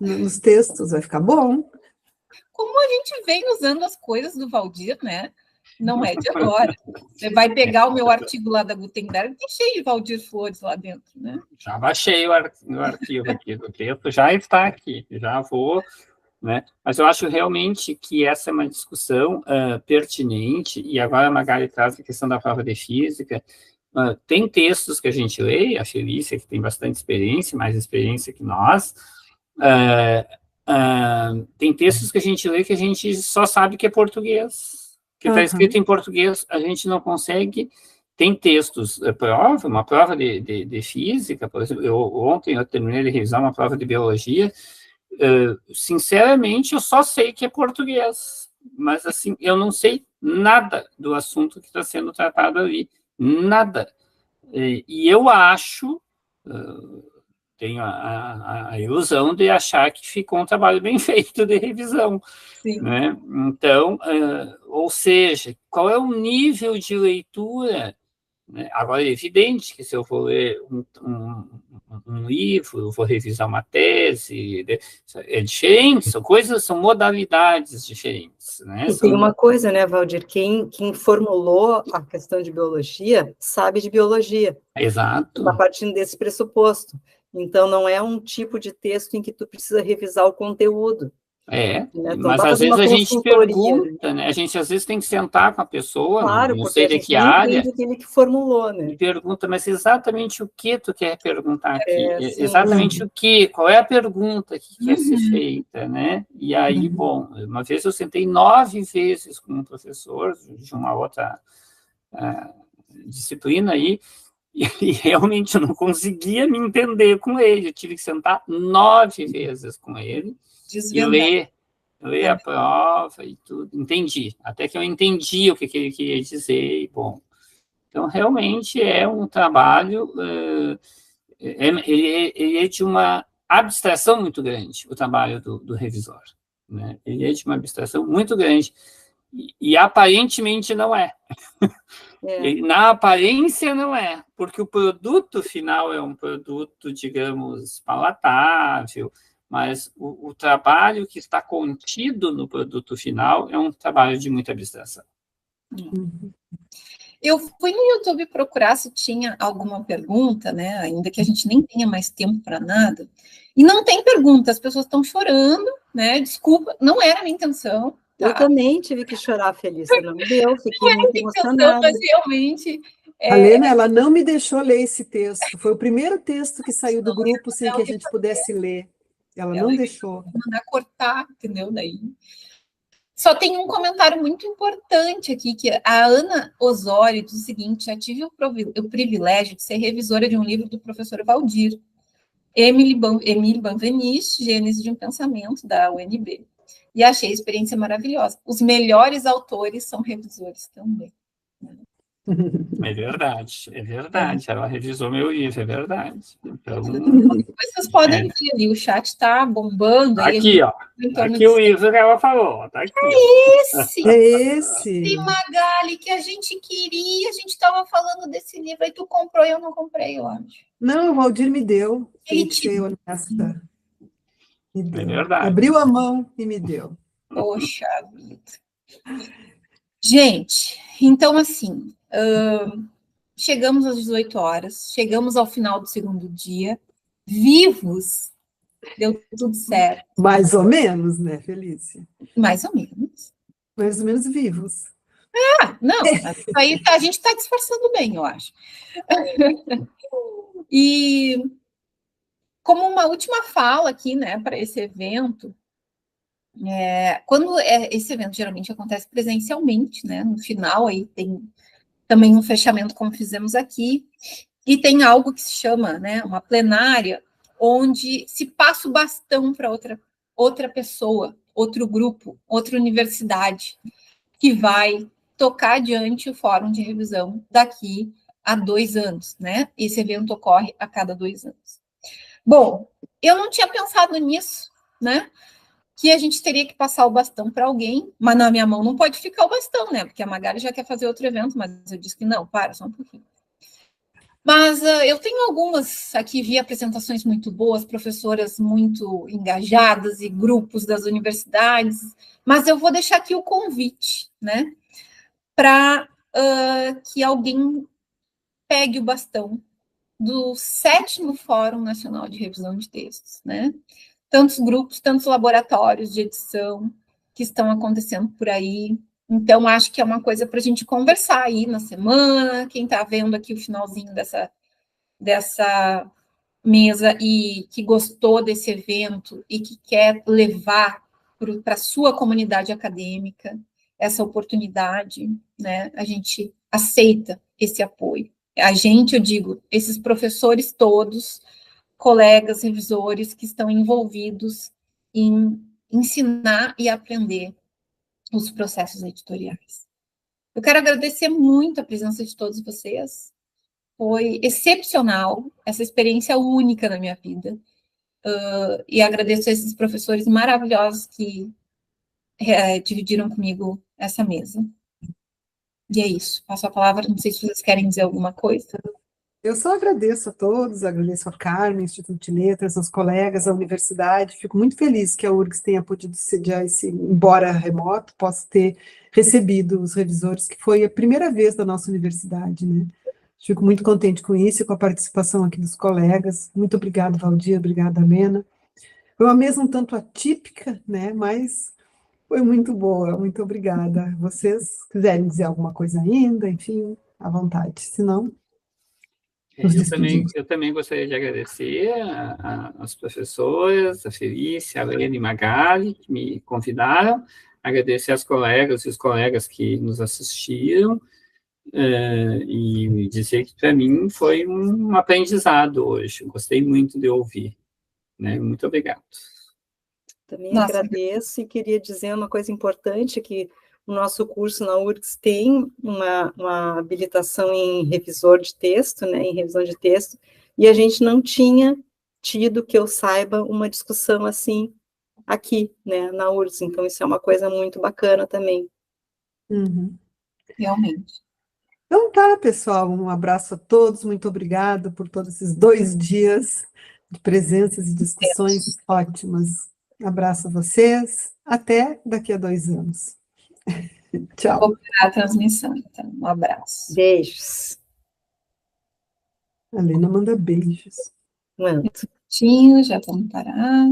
Speaker 1: nos textos, vai ficar bom.
Speaker 4: Como a gente vem usando as coisas do Valdir, né? Não é de agora. Você vai pegar o meu artigo lá da Gutenberg, tem cheio de Valdir Flores lá dentro, né?
Speaker 3: Já baixei o arquivo aqui do texto, já está aqui, já vou, né? Mas eu acho realmente que essa é uma discussão pertinente, e agora a Magali traz a questão da prova de física. Tem textos que a gente lê, a Felícia, que tem bastante experiência, mais experiência que nós, tem textos que a gente lê que a gente só sabe que é português, que está escrito em português, a gente não consegue. Tem textos, uma prova de física, por exemplo, ontem eu terminei de revisar uma prova de biologia, sinceramente, eu só sei que é português, mas, assim, eu não sei nada do assunto que está sendo tratado ali, nada. E eu acho, tenho a ilusão de achar que ficou um trabalho bem feito de revisão. Sim. Né? Então, ou seja, qual é o nível de leitura? Agora, é evidente que se eu vou ler um livro, eu vou revisar uma tese, é diferente, são modalidades diferentes. Né?
Speaker 2: E tem uma coisa, né, Valdir, quem formulou a questão de biologia sabe de biologia.
Speaker 3: Exato.
Speaker 2: Está partindo desse pressuposto. Então, não é um tipo de texto em que tu precisa revisar o conteúdo.
Speaker 3: Mas às vezes a gente pergunta, né? A gente às vezes tem que sentar com a pessoa,
Speaker 2: claro,
Speaker 3: não sei de que área,
Speaker 2: aquele que formulou, né?
Speaker 3: E pergunta, mas exatamente o que tu quer perguntar aqui? Exatamente o que? Qual é a pergunta que quer ser feita, né? E aí, bom, uma vez eu sentei 9 vezes com um professor de uma outra disciplina aí, e realmente eu não conseguia me entender com ele, eu tive que sentar 9 vezes com ele, e ler a prova e tudo, entendi, até que eu entendi o que ele queria dizer, e bom, então realmente é um trabalho, ele é de uma abstração muito grande, o trabalho do revisor, né? Ele é de uma abstração muito grande, e aparentemente não é. Na aparência não é, porque o produto final é um produto, digamos, palatável, mas o trabalho que está contido no produto final é um trabalho de muita abstração.
Speaker 4: Eu fui no YouTube procurar se tinha alguma pergunta, né, ainda que a gente nem tenha mais tempo para nada, e não tem pergunta, as pessoas estão chorando, né, desculpa, não era a minha intenção. Tá?
Speaker 2: Eu também tive que chorar, Felícia, não deu, fiquei muito emocionada.
Speaker 4: Mas realmente...
Speaker 1: A Lena, ela não me deixou ler esse texto, foi o primeiro texto que saiu do grupo sem que a gente pudesse ler, ela não deixou.
Speaker 4: Mandar cortar, entendeu, daí... Só tem um comentário muito importante aqui, que a Ana Osório diz o seguinte: já tive o privilégio de ser revisora de um livro do professor Valdir, Emile Benveniste, Gênese de um Pensamento, da UNB, e achei a experiência maravilhosa. Os melhores autores são revisores também.
Speaker 3: É verdade. Ela revisou meu livro, é verdade. Então,
Speaker 4: vocês podem ver ali, o chat está bombando.
Speaker 3: Aqui, ó. Aqui o livro que ela falou. Tá aqui,
Speaker 1: é esse.
Speaker 4: Tem Magali que a gente queria, a gente estava falando desse livro, aí tu comprou e eu não comprei, eu acho.
Speaker 1: Não, o Valdir me deu. Tem que ser honesta.
Speaker 3: É verdade.
Speaker 1: Abriu a mão e me deu.
Speaker 4: Poxa vida. Gente, então assim, chegamos às 18 horas, chegamos ao final do segundo dia, vivos, deu tudo certo.
Speaker 1: Mais ou menos, né, Felícia?
Speaker 4: Mais ou menos.
Speaker 1: Mais ou menos vivos.
Speaker 4: Não, aí a gente está disfarçando bem, eu acho. E como uma última fala aqui, né, para esse evento, quando esse evento geralmente acontece presencialmente, né, no final aí tem também um fechamento como fizemos aqui, e tem algo que se chama, né, uma plenária, onde se passa o bastão para outra pessoa, outro grupo, outra universidade, que vai tocar adiante o fórum de revisão daqui a 2 anos, né? Esse evento ocorre a cada 2 anos. Bom, eu não tinha pensado nisso, né? Que a gente teria que passar o bastão para alguém, mas na minha mão não pode ficar o bastão, né? Porque a Magali já quer fazer outro evento, mas eu disse que não, para, só um pouquinho. Mas eu tenho algumas, aqui vi apresentações muito boas, professoras muito engajadas e grupos das universidades, mas eu vou deixar aqui o convite, né? para que alguém pegue o bastão do 7º Fórum Nacional de Revisão de Textos, né? Tantos grupos, tantos laboratórios de edição que estão acontecendo por aí. Então, acho que é uma coisa para a gente conversar aí na semana. Quem está vendo aqui o finalzinho dessa mesa e que gostou desse evento e que quer levar para a sua comunidade acadêmica essa oportunidade, né? A gente aceita esse apoio. A gente, eu digo, esses professores todos, colegas, revisores que estão envolvidos em ensinar e aprender os processos editoriais. Eu quero agradecer muito a presença de todos vocês. Foi excepcional, essa experiência única na minha vida. E agradeço a esses professores maravilhosos que dividiram comigo essa mesa. E é isso. Passo a palavra, não sei se vocês querem dizer alguma coisa.
Speaker 1: Eu só agradeço a todos, agradeço a Carmen, Instituto de Letras, aos colegas, à universidade. Fico muito feliz que a URGS tenha podido sediar esse, embora remoto, possa ter recebido os revisores, que foi a primeira vez da nossa universidade, né? Fico muito contente com isso e com a participação aqui dos colegas. Muito obrigada, Valdir, obrigada, Lena. Foi uma mesa um tanto atípica, né? Mas foi muito boa, muito obrigada. Vocês quiserem dizer alguma coisa ainda, enfim, à vontade. Se não,
Speaker 3: eu também gostaria de agradecer às professoras, a Felícia, a Lena e Magali, que me convidaram, agradecer às colegas e os colegas que nos assistiram, e dizer que, para mim, foi um aprendizado hoje, gostei muito de ouvir, né? Muito obrigado.
Speaker 2: Também agradeço e queria dizer uma coisa importante, que o nosso curso na URGS tem uma habilitação em revisor de texto, né, em revisão de texto, e a gente não tinha tido, que eu saiba, uma discussão assim aqui, né, na URGS, então isso é uma coisa muito bacana também.
Speaker 1: Uhum.
Speaker 4: Realmente.
Speaker 1: Então tá, pessoal, um abraço a todos, muito obrigada por todos esses 2 dias de presenças e discussões ótimas. Abraço a vocês, até daqui a 2 anos. Tchau.
Speaker 4: Vou parar a transmissão, então. Um abraço.
Speaker 2: Beijos.
Speaker 1: A Lena manda beijos.
Speaker 2: Mando.
Speaker 4: Já vamos parar.